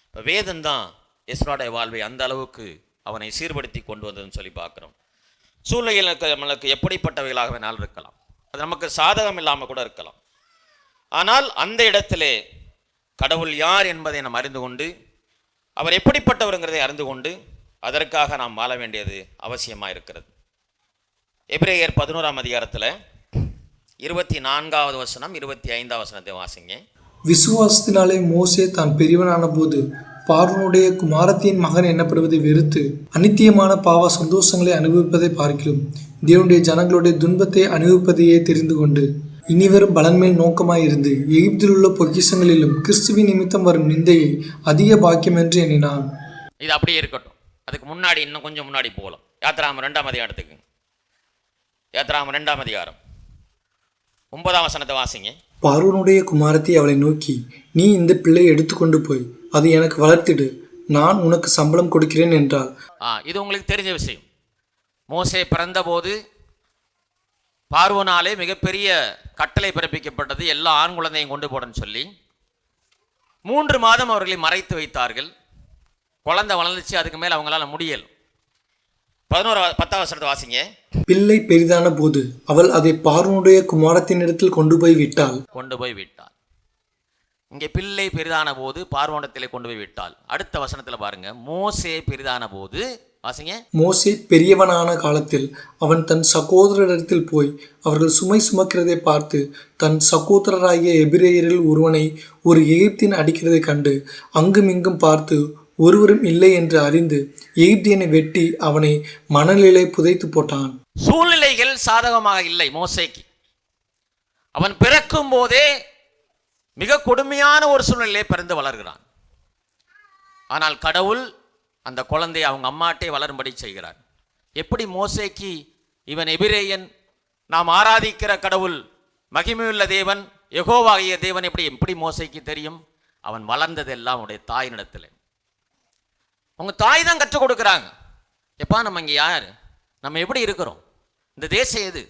இப்போ வேதம்தான் எஸ்ராடைய வாழ்வை அந்த அளவுக்கு அவனை சீர்படுத்தி கொண்டு வந்ததுன்னு சொல்லி பார்க்குறோம். சூழ்நிலைகளுக்கு நம்மளுக்கு எப்படிப்பட்டவைகளாக வேணாலும் இருக்கலாம், அது நமக்கு சாதகம் இல்லாமல் கூட இருக்கலாம். ஆனால் அந்த இடத்திலே கடவுள் யார் என்பதை நாம் அறிந்து கொண்டு, அவர் எப்படிப்பட்டவருங்கிறதை அறிந்து கொண்டு அதற்காக நாம் வாழ வேண்டியது அவசியமாக இருக்கிறது. எபிரேயர் 11 அதிகாரத்தில் 24வது வசனம் 25வது வசனத்தை வாசிங்க. விசுவாசத்தினாலே மோசே தான் பெரியவனான போது பார்வோனுடைய குமாரத்தியின் மகன் எனப்படுவதை வெறுத்து அநித்தியமான பாவ சந்தோஷங்களை அனுபவிப்பதை பார்க்கிறோம். தேவனுடைய ஜனங்களுடைய துன்பத்தை அனுபவிப்பதையே தெரிந்து கொண்டு இனிவரும் பலன்மேல் நோக்கமாயிருந்து எகிப்தில் உள்ள பொக்கிஷங்களிலும் கிறிஸ்துவின் நிமித்தம் வரும் நிந்தையை அதிக பாக்கியம் என்று எண்ணினான். இது அப்படியே இருக்கட்டும். அதுக்கு முன்னாடி இன்னும் கொஞ்சம் முன்னாடி போகலாம். யாத்திராகமம் 2ஆம் அதிகாரத்துக்கு. யாத்திராகமம் 2ஆம் அதிகாரம் 9ஆம் வசனத்தை வாசிங்க. பார்வோனுடைய குமாரத்தி அவளை நோக்கி, நீ இந்த பிள்ளையை எடுத்துக்கொண்டு போய் அதை எனக்கு வளர்த்திடு, நான் உனக்கு சம்பளம் கொடுக்கிறேன் என்றாள். இது உங்களுக்கு தெரிஞ்ச விஷயம். மோசே பிறந்தபோது பார்வோனாலே மிகப்பெரிய கட்டளை பிறப்பிக்கப்பட்டது, எல்லா ஆண் குழந்தையும் கொண்டு போடன்னு சொல்லி 3 மாதம் அவர்களை மறைத்து வைத்தார்கள். குழந்தை வளர்ந்துச்சு, அதுக்கு மேலே அவங்களால முடியல். 10ஆம் வசனத்தை வாசிங்க. பிள்ளை பெரிதான போது அவள் அதை பார்வோனுடைய குமாரத்தினிடத்தில் கொண்டு போய் விட்டாள். இங்கே பிள்ளை பெரிதான போது பார்வோனிடத்திலே கொண்டு போய் விட்டாள். அடுத்த வசனத்தில் பாருங்க, மோசே பெரிதான போது வாசிங்க. மோசே பெரியவனான காலத்தில் அவன் தன் சகோதரரிடத்தில் போய் அவர்கள் சுமை சுமக்கிறதை பார்த்து தன் சகோதரராகிய எபிரேயரில் ஒருவனை ஒரு எகிப்தியன் அடிக்கிறதை கண்டு அங்குமிங்கும் பார்த்து ஒருவரும் இல்லை என்று அறிந்து எகிப்தியனை வெட்டி அவனை மணலிலே புதைத்து போட்டான். சூழ்நிலைகள் சாதகமாக இல்லை மோசேக்கு. அவன் பிறக்கும் போதே மிக கொடுமையான ஒரு சூழ்நிலையிலே பிறந்து வளர்கிறான். ஆனால் கடவுள் அந்த குழந்தையை அவங்க அம்மாட்டே வளரும்படி செய்கிறார். எப்படி மோசேக்கு இவன் எபிரேயன், நாம் ஆராதிக்கிற கடவுள் மகிமையுள்ள தேவன் யெகோவாகிய தேவன் எப்படி மோசேக்கு தெரியும்? அவன் வளர்ந்ததெல்லாம் அவனுடைய தாயினிடத்தில். அவங்க தாய் தான் கற்றுக் கொடுக்குறாங்க. எப்பா நம்ம இங்கே யார், நம்ம எப்படி இருக்கிறோம், இந்த தேசம் எது,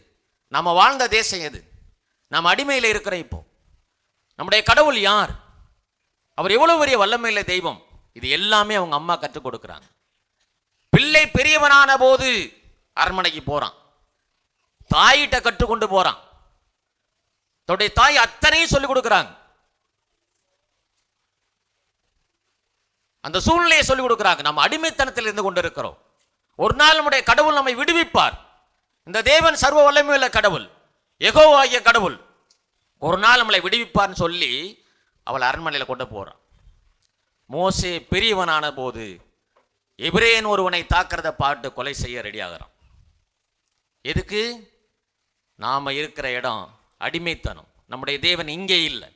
நம்ம வாழ்ந்த தேசம் எது, நம்ம அடிமையில் இருக்கிறோம், இப்போ நம்முடைய கடவுள் யார், அவர் எவ்வளவு பெரிய வல்லமையில தெய்வம், இது எல்லாமே அவங்க அம்மா கற்றுக் கொடுக்குறாங்க. பிள்ளை பெரியவனான போது அரண்மனைக்கு போறான், தாயிட்ட கற்றுக்கொண்டு போறான். தன்னுடைய தாய் அத்தனையும் சொல்லிக் கொடுக்குறாங்க, அந்த சூழ்நிலையை சொல்லிக் கொடுக்குறாங்க. நம்ம அடிமைத்தனத்தில் இருந்து கொண்டு இருக்கிறோம். ஒரு நாள் நம்முடைய கடவுள் நம்மை விடுவிப்பார். இந்த தேவன் சர்வ வல்லமையுள்ள கடவுள், யெகோவாகிய கடவுள் ஒரு நாள் நம்மளை விடுவிப்பார்னு சொல்லி அவளை அரண்மனையில் கொண்டு போறான். மோசே பெரியவனான போது எபிரேயன் ஒருவனை தாக்கிறத பார்த்து கொலை செய்ய ரெடி ஆகிறான். எதுக்கு? நாம இருக்கிற இடம் அடிமைத்தனம். நம்முடைய தேவன் இங்கே இல்லை,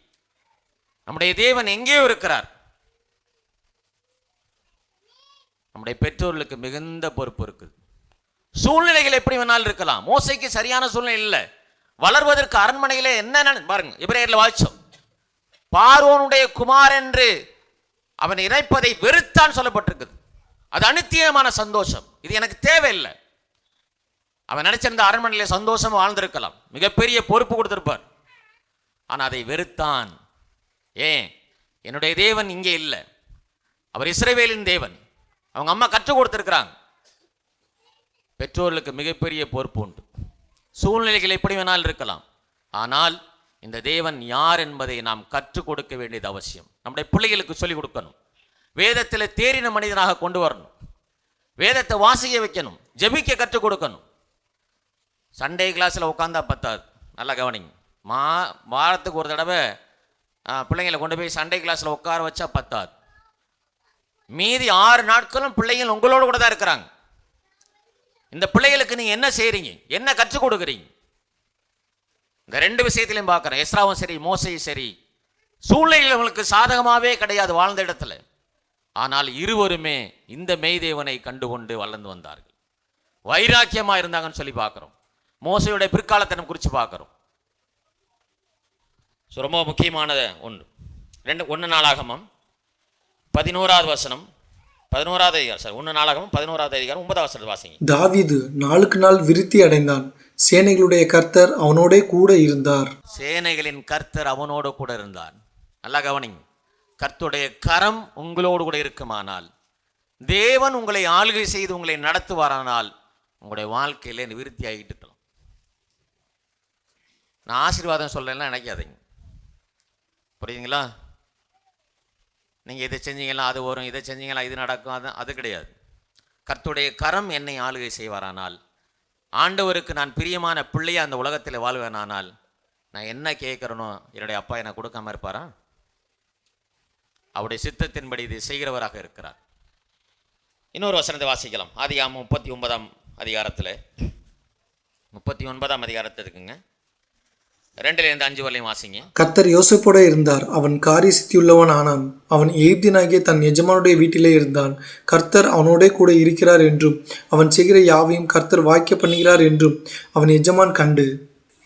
நம்முடைய தேவன் எங்கேயோ இருக்கிறார். நம்முடைய பெற்றோர்களுக்கு மிகுந்த பொறுப்பு இருக்குது. சூழ்நிலைகள் எப்படி வேணாலும் இருக்கலாம். மோசைக்கு சரியான சூழ்நிலை இல்லை, வளர்வதற்கு அரண்மனையிலே என்ன பாருங்க, எபிரேயர்ல வாய்ச்சோம், பார்வோனுடைய குமார் என்று அவன் இணைப்பதை வெறுத்தான் சொல்லப்பட்டிருக்குது. அது அநித்தியமான சந்தோஷம், இது எனக்கு தேவையில்லை. அவன் நினைச்சிருந்த அரண்மனையிலே சந்தோஷமா வாழ்ந்திருக்கலாம், மிகப்பெரிய பொறுப்பு கொடுத்திருப்பார். ஆனால் அதை வெறுத்தான். ஏன்? என்னுடைய தேவன் இங்கே இல்லை, அவர் இஸ்ரவேலின் தேவன். அவங்க அம்மா கற்றுக் கொடுத்திருக்கிறாங்க. பெற்றோர்களுக்கு மிகப்பெரிய பொறுப்பு உண்டு. சூழ்நிலைகள் எப்படி வேணாலும் இருக்கலாம், ஆனால் இந்த தேவன் யார் என்பதை நாம் கற்றுக் கொடுக்க வேண்டியது அவசியம். நம்முடைய பிள்ளைகளுக்கு சொல்லிக் கொடுக்கணும். வேதத்தில் தேறின மனிதனாக கொண்டு வரணும். வேதத்தை வாசிக்க வைக்கணும், ஜெபிக்க கற்றுக் கொடுக்கணும். சண்டே கிளாஸில் உட்காந்தா பத்தாது, நல்லா கவனிங்க. வாரத்துக்கு ஒரு தடவை பிள்ளைங்களை கொண்டு போய் சண்டே கிளாஸில் உட்கார வச்சா பத்தாது. மீதி 6 நாட்களும் பிள்ளைகள் உங்களோட கூட தான் இருக்கிறாங்க. இந்த பிள்ளைகளுக்கு நீங்கள் என்ன செய்கிறீங்க, என்ன கற்றுக் கொடுக்குறீங்க? இந்த 2 விஷயத்திலையும் பார்க்குறேன். எஸ்ராவும் சரி, மோசையும் சரி, சூழ்நிலைகள் அவங்களுக்கு சாதகமாகவே கிடையாது வாழ்ந்த இடத்துல. ஆனால் இருவருமே இந்த மெய்தேவனை கண்டுகொண்டு வளர்ந்து வந்தார்கள், வைராக்கியமாக இருந்தாங்கன்னு சொல்லி பார்க்குறோம். மோசையுடைய பிற்காலத்தை நம்ம குறித்து பார்க்குறோம். ரொம்ப முக்கியமானது ஒன்று. 1 நாளாகமம் 11வது வசனம், 11வது அதிகாரம், 1 நாளாகமம் 11வது அதிகாரம் 9வது வசனத்தை வாசிங்க. தாவீது நாளுக்கு நாள் விருத்தி அடைந்தான், சேனைகளுடைய கர்த்தர் அவனோட கூட இருந்தார். சேனைகளின் கர்த்தர் அவனோடு கூட இருந்தார். நல்லா கவனிங்க. கர்த்தருடைய கரம் உங்களோடு கூட இருக்குமானால், தேவன் உங்களை ஆளுகை செய்து உங்களை நடத்துவாரானால், உங்களுடைய வாழ்க்கையில விருத்தி ஆகிட்டு இருக்கலாம். நான் ஆசீர்வாதம் சொல்றேன்னா நினைக்காதீங்க, புரியுதுங்களா? நீங்கள் இதை செஞ்சீங்களா அது வரும், இதை செஞ்சீங்களா இது நடக்கும், அது கிடையாது. கர்த்தருடைய கரம் என்னை ஆளுகை செய்வாரானால், ஆண்டவருக்கு நான் பிரியமான பிள்ளையை அந்த உலகத்தில் வாழ்வேனானால், நான் என்ன கேட்குறனோ என்னுடைய அப்பா எனக்கு கொடுக்காம இருப்பாரா? அவருடைய சித்தத்தின்படி இதை செய்கிறவராக இருக்கிறார். இன்னொரு வசனத்தை வாசிக்கலாம். ஆதியாகமம் 39ஆம் அதிகாரத்தில் 39ஆம் அதிகாரத்தில் இருக்குங்க. 2-5 வரலையும் வாசிங்க. கர்த்தர் யோசேப்போட இருந்தார். அவன் காரிய சித்தியுள்ளவன் ஆனான். அவன் எகிப்தியனாகிய தன் எஜமானுடைய வீட்டிலே இருந்தான். கர்த்தர் அவனோடே கூட இருக்கிறார் என்றும் அவன் செய்கிற யாவையும் கர்த்தர் வாய்க்க பண்ணுகிறார் என்றும் அவன் எஜமான் கண்டு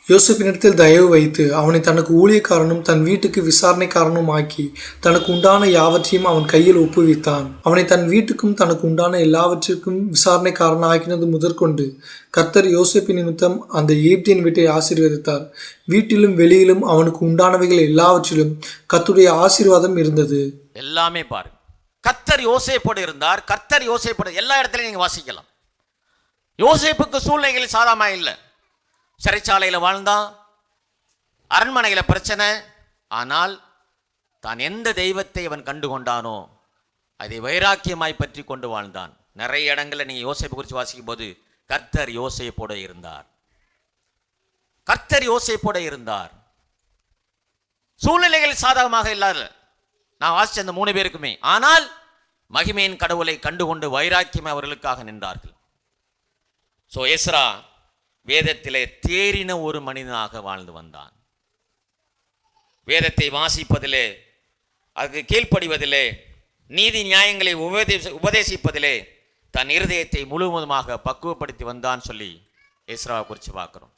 யோசேப்பினிடத்தில் தயவு வைத்து அவனை தனக்கு ஊழியக்காரனும் தன் வீட்டுக்கு விசாரணைக்காரனும் ஆக்கி தனக்கு உண்டான யாவற்றையும் அவன் கையில் ஒப்புவித்தான். அவனை தன் வீட்டுக்கும் தனக்கு உண்டான எல்லாவற்றிற்கும் விசாரணைக்காரன் ஆக்கினது முதற்கொண்டு கர்த்தர் யோசேப்பின் நிமித்தம் அந்த எகிப்தியன் வீட்டை ஆசீர்வதித்தார். வீட்டிலும் வெளியிலும் அவனுக்கு உண்டானவைகள் எல்லாவற்றிலும் கர்த்தருடைய ஆசீர்வாதம் இருந்தது. எல்லாமே பாருங்க, கர்த்தர் யோசேப்போடு இருந்தார். கர்த்தர் யோசேப்போடு எல்லா இடத்துலையும் நீங்க வாசிக்கலாம். யோசேப்புக்கு சூழ்நிலைகள் சாதாரணமாக இல்லை. சிறைச்சாலையில் வாழ்ந்தான், அரண்மனையில் பிரச்சனை. ஆனால் தான் எந்த தெய்வத்தை அவன் கண்டு கொண்டானோ அதை வைராக்கியமாய் பற்றி கொண்டு வாழ்ந்தான். நிறைய இடங்களில் நீங்கள் யோசேப்பு குறித்து வாசிக்கும் போது கர்த்தர் யோசேப்போடு இருந்தார். கர்த்தர் யோசேப்போடு இருந்தார். சூழ்நிலைகள் சாதகமாக இல்லாத நான் வாசித்த அந்த 3 பேருக்குமே, ஆனால் மகிமையின் கடவுளை கண்டுகொண்டு வைராக்கியமாக அவர்களுக்காக நின்றார்கள். ஸோ எஸ்ரா வேதத்திலே தேறின ஒரு மனிதனாக வாழ்ந்து வந்தான். வேதத்தை வாசிப்பதிலே, அதுக்கு கீழ்ப்படிவதிலே, நீதி நியாயங்களை உபதேசிப்பதிலே தன் இருதயத்தை முழுவதுமாக பக்குவப்படுத்தி வந்தான் சொல்லி எஸ்ராவை குறித்து பார்க்குறோம்.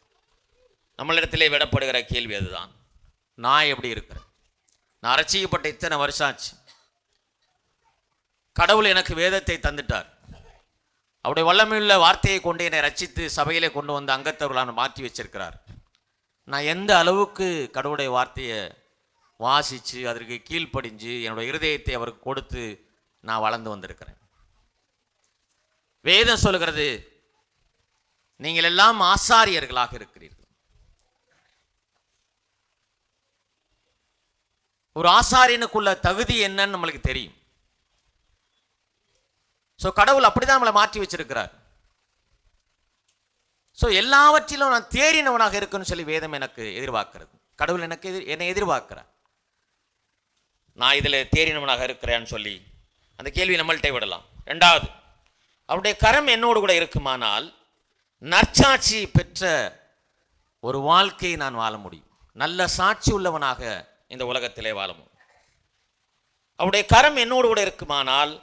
நம்மளிடத்திலே விடப்படுகிற கேள்வி அதுதான், நான் எப்படி இருக்கிறேன்? நான் ரட்சிக்கப்பட்ட இத்தனை வருஷம் ஆச்சு. கடவுள் எனக்கு வேதத்தை தந்துட்டார். அவருடைய வல்லமையுள்ள வார்த்தையை கொண்டு என்னை ரட்சித்து சபையிலே கொண்டு வந்து அங்கத்தவர்களான மாற்றி வச்சிருக்கிறார். நான் எந்த அளவுக்கு கடவுளுடைய வார்த்தையை வாசித்து அதற்கு கீழ்ப்படிஞ்சு என்னுடைய இருதயத்தை அவருக்கு கொடுத்து நான் வளர்ந்து வந்திருக்கிறேன். வேதம் சொல்லுகிறது, நீங்கள் எல்லாம் ஆசாரியர்களாக இருக்கிறீர்கள். ஒரு ஆசாரியனுக்குள்ள தகுதி என்னன்னு நம்மளுக்கு தெரியும். ஸோ கடவுள் அப்படிதான் நம்மளை மாற்றி வச்சிருக்கிறார். ஸோ எல்லாவற்றிலும் நான் தேறினவனாக இருக்குன்னு சொல்லி வேதம் எனக்கு எதிர்பார்க்கிறது. கடவுள் என்னை எதிர்பார்க்கிறார். நான் இதில் தேறினவனாக இருக்கிறேன்னு சொல்லி அந்த கேள்வி நம்மள்கிட்ட விடலாம். 2வது, அவருடைய கரம் என்னோடு கூட இருக்குமானால் நற்சாட்சி பெற்ற ஒரு வாழ்க்கையை நான் வாழ முடியும். நல்ல சாட்சி உள்ளவனாக இந்த உலகத்திலே வாழ முடியும். அவருடைய கரம் என்னோடு கூட இருக்குமானால்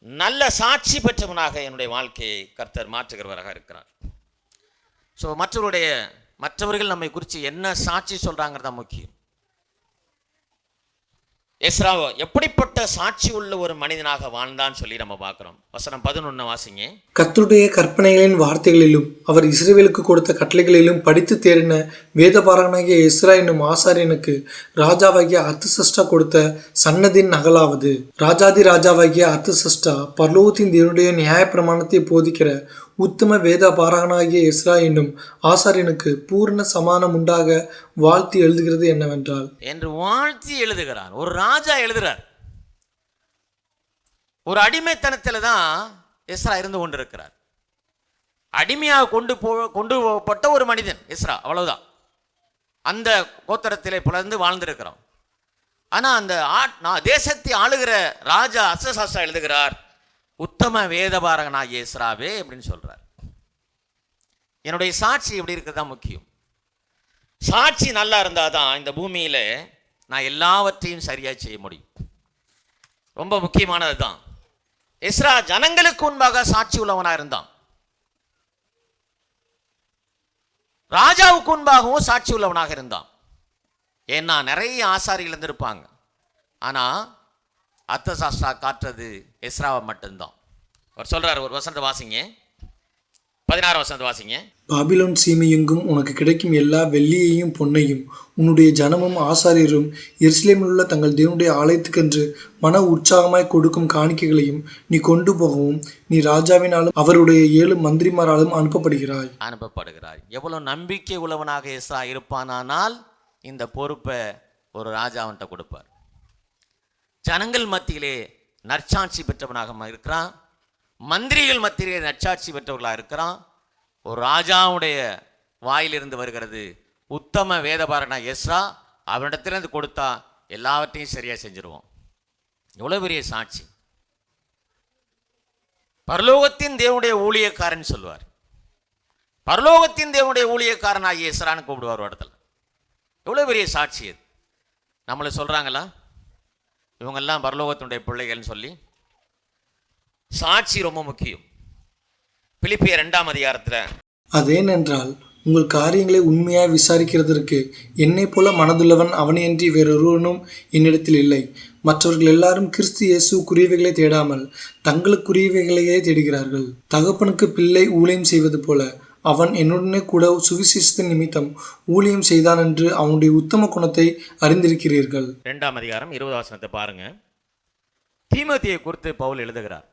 நல்ல சாட்சி பெற்றவனாக என்னுடைய வாழ்க்கையை கர்த்தர் மாற்றுகிறவராக இருக்கிறார். ஸோ மற்றவர்கள் நம்மை குறித்து என்ன சாட்சி சொல்கிறாங்கிறது தான் முக்கியம். எஸ்ரா எப்படிப்பட்ட சாட்சி உள்ள ஒரு மனிதனாக வாழ்ந்தான்னு சொல்லி நம்ம பார்க்குறோம். வசனம் 11 வாசிங்க. கர்த்தருடைய கற்பனைகளின் வார்த்தைகளிலும் அவர் இஸ்ரவேலுக்கு கொடுத்த கட்டளைகளிலும் படித்து தேறின வேதபாரகனாகிய எஸ்ரா என்னும் ஆசாரியனுக்கு ராஜாவாகிய அர்த்தசஷ்டா கொடுத்த சன்னதின் நகலாவது, ராஜாதி ராஜாவாகிய அர்த்தசஷ்டா பரலோகத்தின் தேவனுடைய நியாயப்பிரமாணத்தை போதிக்கிற உத்தம வேத பாரகனாகிய எஸ்ரா என்னும் ஆசாரியனுக்கு பூர்ண சமானம் உண்டாக வாழ்த்தி எழுதுகிறது என்னவென்றால் என்று வாழ்த்தி எழுதுகிறார். ஒரு ராஜா எழுதுகிறார். ஒரு அடிமைத்தனத்தில் தான் எஸ்ரா இருந்து கொண்டிருக்கிறார். அடிமையாக கொண்டு போகப்பட்ட ஒரு மனிதன் எஸ்ரா, அவ்வளவுதான். அந்த கோத்திரத்திலே பிளந்து வாழ்ந்திருக்கிறோம். ஆனால் அந்த தேசத்தை ஆளுகிற ராஜா அர்த்தசாஸ்திரா எழுதுகிறார், உத்தம வேதபாரகனாகிய எஸ்ராவே அப்படின்னு சொல்றார். என்னுடைய சாட்சி எப்படி இருக்கிறது தான் முக்கியம். சாட்சி நல்லா இருந்தால் தான் இந்த பூமியில் நான் எல்லாவற்றையும் சரியாக செய்ய முடியும். ரொம்ப முக்கியமானது தான். எஸ்ரா ஜனங்களுக்கு முன்பாக சாட்சி உள்ளவனாக இருந்தான். ராஜாவுக்கு முன்பாகவும் சாட்சி உள்ளவனாக இருந்தான். ஏன்னா நிறைய ஆசாரிகள் இருந்திருப்பாங்க. ஆனால் அர்த்தசாஸ்திரா காட்டுறது எஸ்ராவை மட்டும்தான். அவர் சொல்றார், ஒரு வசனத்தை வாசிங்க, 16 வசனத்தை வாசிங்க. பாபிலோன் சீமை எங்கும் உனக்கு கிடைக்கும் எல்லா வெள்ளியையும் பொன்னையும் உன்னுடைய ஜனமும் ஆசாரியரும் எருசலேமில் உள்ள தங்கள் தேவனுடைய ஆலயத்துக்கென்று மன உற்சாகமாய் கொடுக்கும் காணிக்கைகளையும் நீ கொண்டு போகவும் நீ ராஜாவினாலும் அவருடைய 7 மந்திரிமாராலும் அனுப்பப்படுகிறாய். எவ்வளவு நம்பிக்கை உள்ளவனாக எஸ்ரா இருப்பானால் இந்த பொறுப்பை ஒரு ராஜாவன்ட்ட கொடுப்பார். ஜனங்கள் மத்தியிலே நற்சாட்சி பெற்றவனாக இருக்கிறான். மந்திரிகள் மத்தியிலே நற்சாட்சி பெற்றவர்களாக இருக்கிறான். ஒரு ராஜாவுடைய வாயிலிருந்து வருகிறது உத்தம வேதபாரகனாகிய எஸ்ரா. அவனிடத்திலிருந்து கொடுத்தா எல்லாவற்றையும் சரியாக செஞ்சிருவோம். எவ்வளவு பெரிய சாட்சி. பரலோகத்தின் தேவனுடைய ஊழியக்காரன் சொல்வார். பரலோகத்தின் தேவனுடைய ஊழியக்காரன் ஆகிய எஸ்ரான்னு கூப்பிடுவார் இடத்துல. எவ்வளவு பெரிய சாட்சி அது. நம்மளை சொல்றாங்களா இவங்கெல்லாம் பரலோகத்தினுடைய பிள்ளைகள்னு சொல்லி? சாட்சி ரொம்ப முக்கியம். பிலிப்பியர் 2ஆம் அதிகாரத்தில், அதேனென்றால் உங்கள் காரியங்களை உண்மையாய் விசாரிக்கிறதற்கு என்னைப் போல மனதுள்ளவன் அவனையன்றி வேறொருவனும் என்னிடத்தில் இல்லை. மற்றவர்கள் எல்லாரும் கிறிஸ்து இயேசுக்குரியவைகளை தேடாமல் தங்களுக்குரியவைகளையே தேடுகிறார்கள். தகப்பனுக்கு பிள்ளை ஊழியம் செய்வது போல அவன் என்னுடனே கூட சுவிசேஷத்தின் நிமித்தம் ஊழியம் செய்தான் என்று அவனுடைய உத்தம குணத்தை அறிந்திருக்கிறீர்கள். 2ஆம் அதிகாரம் 20 வசனத்தை பாருங்க. தீமோத்தேயை குறித்து பவுல் எழுதுகிறார்.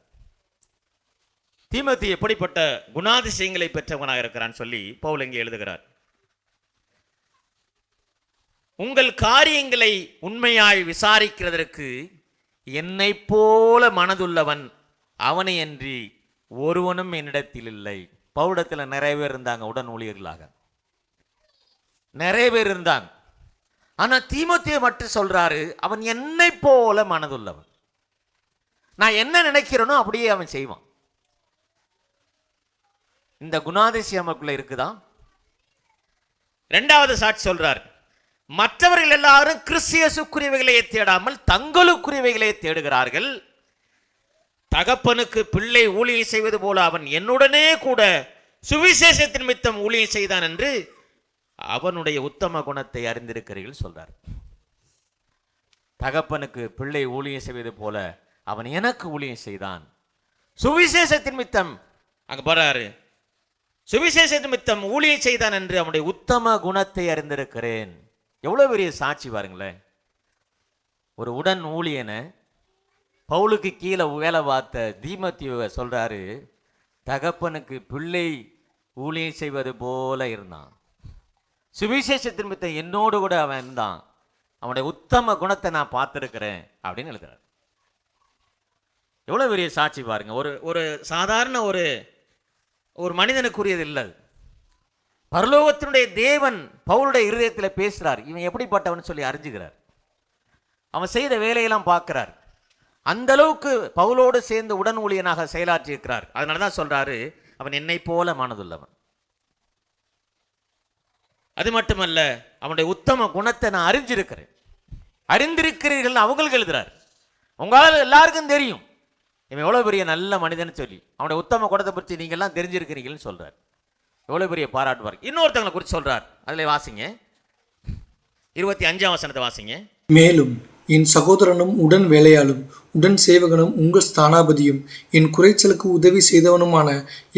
தீமோத்தேயு எப்படிப்பட்ட குணாதிசயங்களை பெற்றவனாக இருக்கிறான்னு சொல்லி பவுல் இங்கே எழுதுகிறார். உங்கள் காரியங்களை உண்மையாய் விசாரிக்கிறதற்கு என்னை போல மனதுள்ளவன் அவனையன்றி ஒருவனும் என்னிடத்தில் இல்லை. பவுடத்தில் நிறைய பேர் இருந்தாங்க, உடன் ஊழியர்களாக நிறைய பேர் இருந்தாங்க. ஆனா தீமோத்தேயு மட்டும் சொல்றாரு, அவன் என்னை போல மனதுள்ளவன். நான் என்ன நினைக்கிறேனோ அப்படியே அவன் செய்வான். இந்த குணாதிசயம் நமக்குள்ள இருக்குதா? 2வது சாட்சி சொல்றார், மற்றவர்கள் எல்லாரும் கிறிஸ்து இயேசுக்குரியவைகளை தேடாமல் தங்களுக்குரியவைகளை தேடுகிறார்கள். தகப்பனுக்கு பிள்ளை ஊழியம் செய்வது போல அவன் என்னுடனே கூட சுவிசேஷத்தின் நிமித்தம் ஊழியம் செய்தான் என்று அவனுடைய உத்தம குணத்தை அறிந்திருக்கிறீர்கள் சொல்றார். தகப்பனுக்கு பிள்ளை ஊழியம் செய்வது போல அவன் எனக்கு ஊழியம் செய்தான். சுவிசேஷத்தின் நிமித்தம் அங்க போறாரு, சுவிசேஷத்தின் நிமித்தம் ஊழியம் செய்தான் என்று அவனுடைய உத்தம குணத்தை அறிந்திருக்கிறேன். எவ்வளவு பெரிய சாட்சி பாருங்களேன். ஒரு உடன் ஊழியனை பவுலுக்கு கீழே வேலை பார்த்த தீமோத்தேயுவை சொல்றாரு, தகப்பனுக்கு பிள்ளை ஊழியம் செய்வது போல இருந்தான். சுவிசேஷத்தின் நிமித்தம் என்னோடு கூட அவன் இருந்தான். அவனுடைய உத்தம குணத்தை நான் பார்த்திருக்கிறேன் அப்படின்னு எழுதுறாரு. எவ்வளவு பெரிய சாட்சி பாருங்க. ஒரு சாதாரண ஒரு மனிதனுக்குரியது இல்லை. பரலோகத்தினுடைய தேவன் பவுலுடைய இருதயத்தில் பேசுறார். இவன் எப்படிப்பட்டவன் சொல்லி அறிஞ்சுகிறார். அவன் செய்த வேலையெல்லாம் பார்க்கிறார். அந்த அளவுக்கு பவுலோடு சேர்ந்து உடன் ஊழியனாக செயலாற்றி இருக்கிறார். அதனாலதான் சொல்றாரு, அவன் என்னை போல மனதுள்ளவன். அது மட்டுமல்ல, அவனுடைய உத்தம குணத்தை நான் அறிஞ்சிருக்கிறேன். அறிந்திருக்கிறீர்கள் அவங்களுக்கு எழுதுறார். உங்களால் எல்லாருக்கும் தெரியும் இவன் எவ்வளவு பெரிய நல்ல மனிதன் சொல்லி. அவனுடைய உத்தம குணத்தை பற்றி நீங்க எல்லாம் தெரிஞ்சிருக்கிறீங்கன்னு சொல்றார். எவ்வளவு பெரிய பாராட்டுவார். இன்னொருத்தங்களை குறித்து சொல்றார். அதில் வாசிங்க, 25ஆம் வசனத்தை வாசிங்க. மேலும் என் சகோதரனும் உடன் வேலையாளும் உடன் சேவகனும் உங்கள் ஸ்தானாபதியும் என் குறைச்சலுக்கு உதவி செய்தவனுமான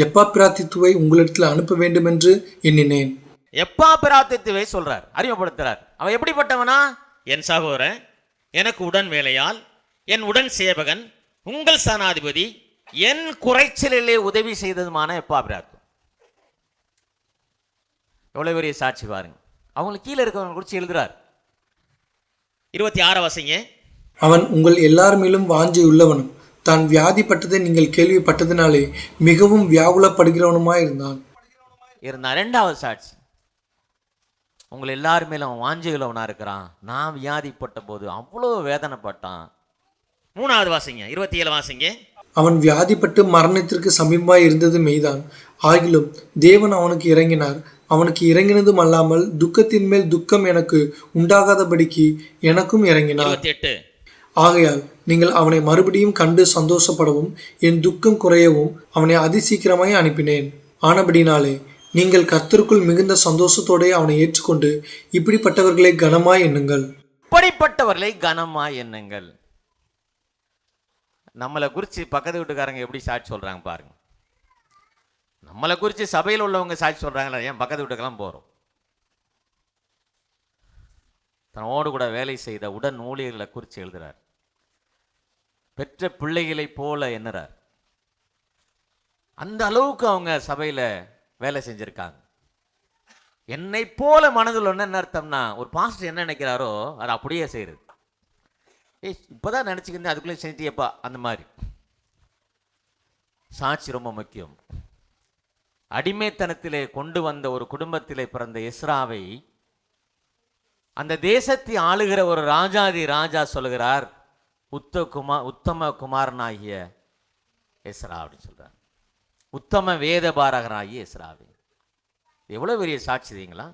எப்பாப்பிராத்தித்துவை உங்களிடத்தில் அனுப்ப வேண்டும் என்று எண்ணினேன். எப்பாப்பிராத்தித்துவை சொல்றார், அறிமுகப்படுத்துறார். அவன் எப்படிப்பட்டவனா? என் சகோதரன், எனக்கு உடன் வேலையால், என் உடன் சேவகன், உங்கள் ஸ்தானாதிபதி, என் குறைச்சலிலே உதவி செய்ததுமான எப்பாப்பிராத்து. எவ்வளவு பெரிய சாட்சி பாருங்க. அவங்களுக்கு கீழே இருக்கவங்க குறித்து எழுதுறார். 26 வாசிங்க. அவன் உங்கள் எல்லார் மேலும் வாஞ்சை உள்ளவனும் தான் வியாதிப்பட்டதை நீங்கள் கேள்விப்பட்டதினாலே மிகவும் வியாகுலப்படுகிறவனுமாய் இருந்தான். 2வது சாட்சி, உங்கள் எல்லார் மேலும் அவன் வாஞ்சை உள்ளவனா இருக்கிறான். நான் வியாதிப்பட்ட போது அவ்வளோ வேதனைப்பட்டான். 3வது வாசிங்க, 27 வாசிங்க. அவன் வியாதிப்பட்டு மரணத்திற்கு சமீபமாய் இருந்தது மெய்தான். ஆகிலும் தேவன் அவனுக்கு இறங்கினார். அவனுக்கு இறங்கினதும் அல்லாமல் துக்கத்தின் மேல் துக்கம் எனக்கு உண்டாகாதபடிக்கு எனக்கும் இறங்கினார். 28. ஆகையால் நீங்கள் அவனை மறுபடியும் கண்டு சந்தோஷப்படவும் என் துக்கம் குறையவும் அவனை அதிசீக்கிரமாய் அனுப்பினேன். ஆனபடினாலே நீங்கள் கர்த்தருக்குள் மிகுந்த சந்தோஷத்தோടെ அவனை ஏற்றுக்கொண்டு இப்படிப்பட்டவர்களை கனமாய் எண்ணுங்கள். இப்படிப்பட்டவர்களை கனமாய் எண்ணுங்கள். நம்மளை குறித்து பக்கத்து வீட்டுக்காரங்க எப்படி சாட்சி சொல்றாங்க பாருங்க. நம்மளை குறித்து சபையில் உள்ளவங்க சாட்சி சொல்றாங்களா? ஏன் பக்கத்து வீட்டுக்கெல்லாம் போறோம். தன்னோடு கூட வேலை செய்த உடன் ஊழியர்களை குறித்து எழுதுறார். பெற்ற பிள்ளைகளை போல எண்ணுறார். அந்த அளவுக்கு அவங்க சபையில வேலை செஞ்சிருக்காங்க. என்னை போல மனதில் ஒன்று என்ன அர்த்தம்னா, ஒரு பாஸ்டர் என்ன நினைக்கிறாரோ அதை அப்படியே செய்யறது. இப்போதான் நினச்சிக்கிட்டு அதுக்குள்ளே செஞ்சியப்பா அந்த மாதிரி. சாட்சி ரொம்ப முக்கியம். அடிமைத்தனத்திலே கொண்டு வந்த ஒரு குடும்பத்திலே பிறந்த எஸ்ராவை அந்த தேசத்தை ஆளுகிற ஒரு ராஜாதி ராஜா சொல்கிறார், உத்தம குமாரனாகிய எஸ்ரா அப்படின்னு சொல்றார். உத்தம வேத பாரகனாகிய எஸ்ராவே. எவ்வளவு பெரிய சாட்சி தெரியுங்களா?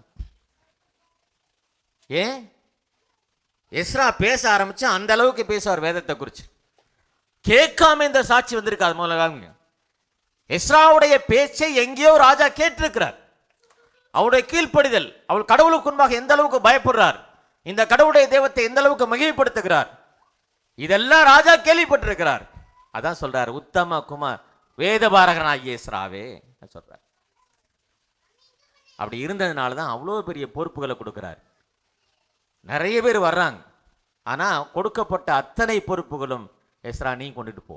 ஏன் எஸ்ரா பேச ஆரம்பிச்சு அந்த அளவுக்கு பேசுவார் வேதத்தை குறித்து. கேட்காம இந்த சாட்சி வந்திருக்காது. முதல்ல எஸ்ராவுடைய பேச்சை எங்கேயோ ராஜா கேட்டிருக்கிறார். அவருடைய கீழ்ப்படிதல், அவள் கடவுளுக்கு முன்பாக எந்த அளவுக்கு பயப்படுறார், இந்த கடவுளுடைய தெய்வத்தை எந்த அளவுக்கு மகிழ்ப்படுத்துகிறார், இதெல்லாம் ராஜா கேள்விப்பட்டிருக்கிறார். அதான் சொல்றார், உத்தம குமார் வேதபாரகனாகிய எஸ்ராவே சொல்றார். அப்படி இருந்ததுனால தான் அவ்வளோ பெரிய பொறுப்புகளை கொடுக்கிறார். நிறைய பேர் வர்றாங்க, ஆனால் கொடுக்கப்பட்ட அத்தனை பொறுப்புகளும் எஸ்ரா நீ கொண்டுட்டு போ,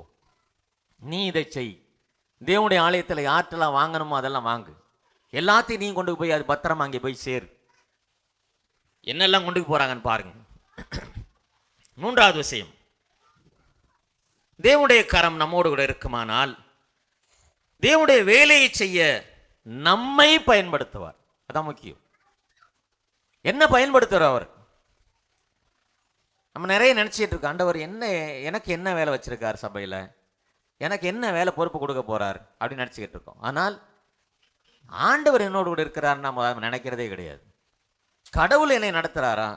நீ இதை செய், தேவனுடைய ஆலயத்தில் யார்ட்டெல்லாம் வாங்கணுமோ அதெல்லாம் வாங்கு, எல்லாத்தையும் நீ கொண்டு போய் அது பத்திரமா அங்கே போய் சேரு. என்னெல்லாம் கொண்டு போறாங்கன்னு பாருங்க. மூன்றாவது விஷயம், தேவனுடைய கரம் நம்மோடு கூட இருக்குமானால் தேவனுடைய வேலையை செய்ய நம்மை பயன்படுத்துவார். அதான் முக்கியம். என்ன பயன்படுத்துவார் அவர்? நம்ம நிறைய நினைச்சிட்டு இருக்கோம், ஆண்டவர் என்ன எனக்கு என்ன வேலை வச்சிருக்கார் சபையில், எனக்கு என்ன வேலை பொறுப்பு கொடுக்க போறார் அப்படின்னு நினச்சிக்கிட்டு இருக்கோம். ஆனால் ஆண்டவர் என்னோடு கூட இருக்கிறார் நம்ம நினைக்கிறதே கிடையாது. கடவுள் என்னை நடத்துறாரா,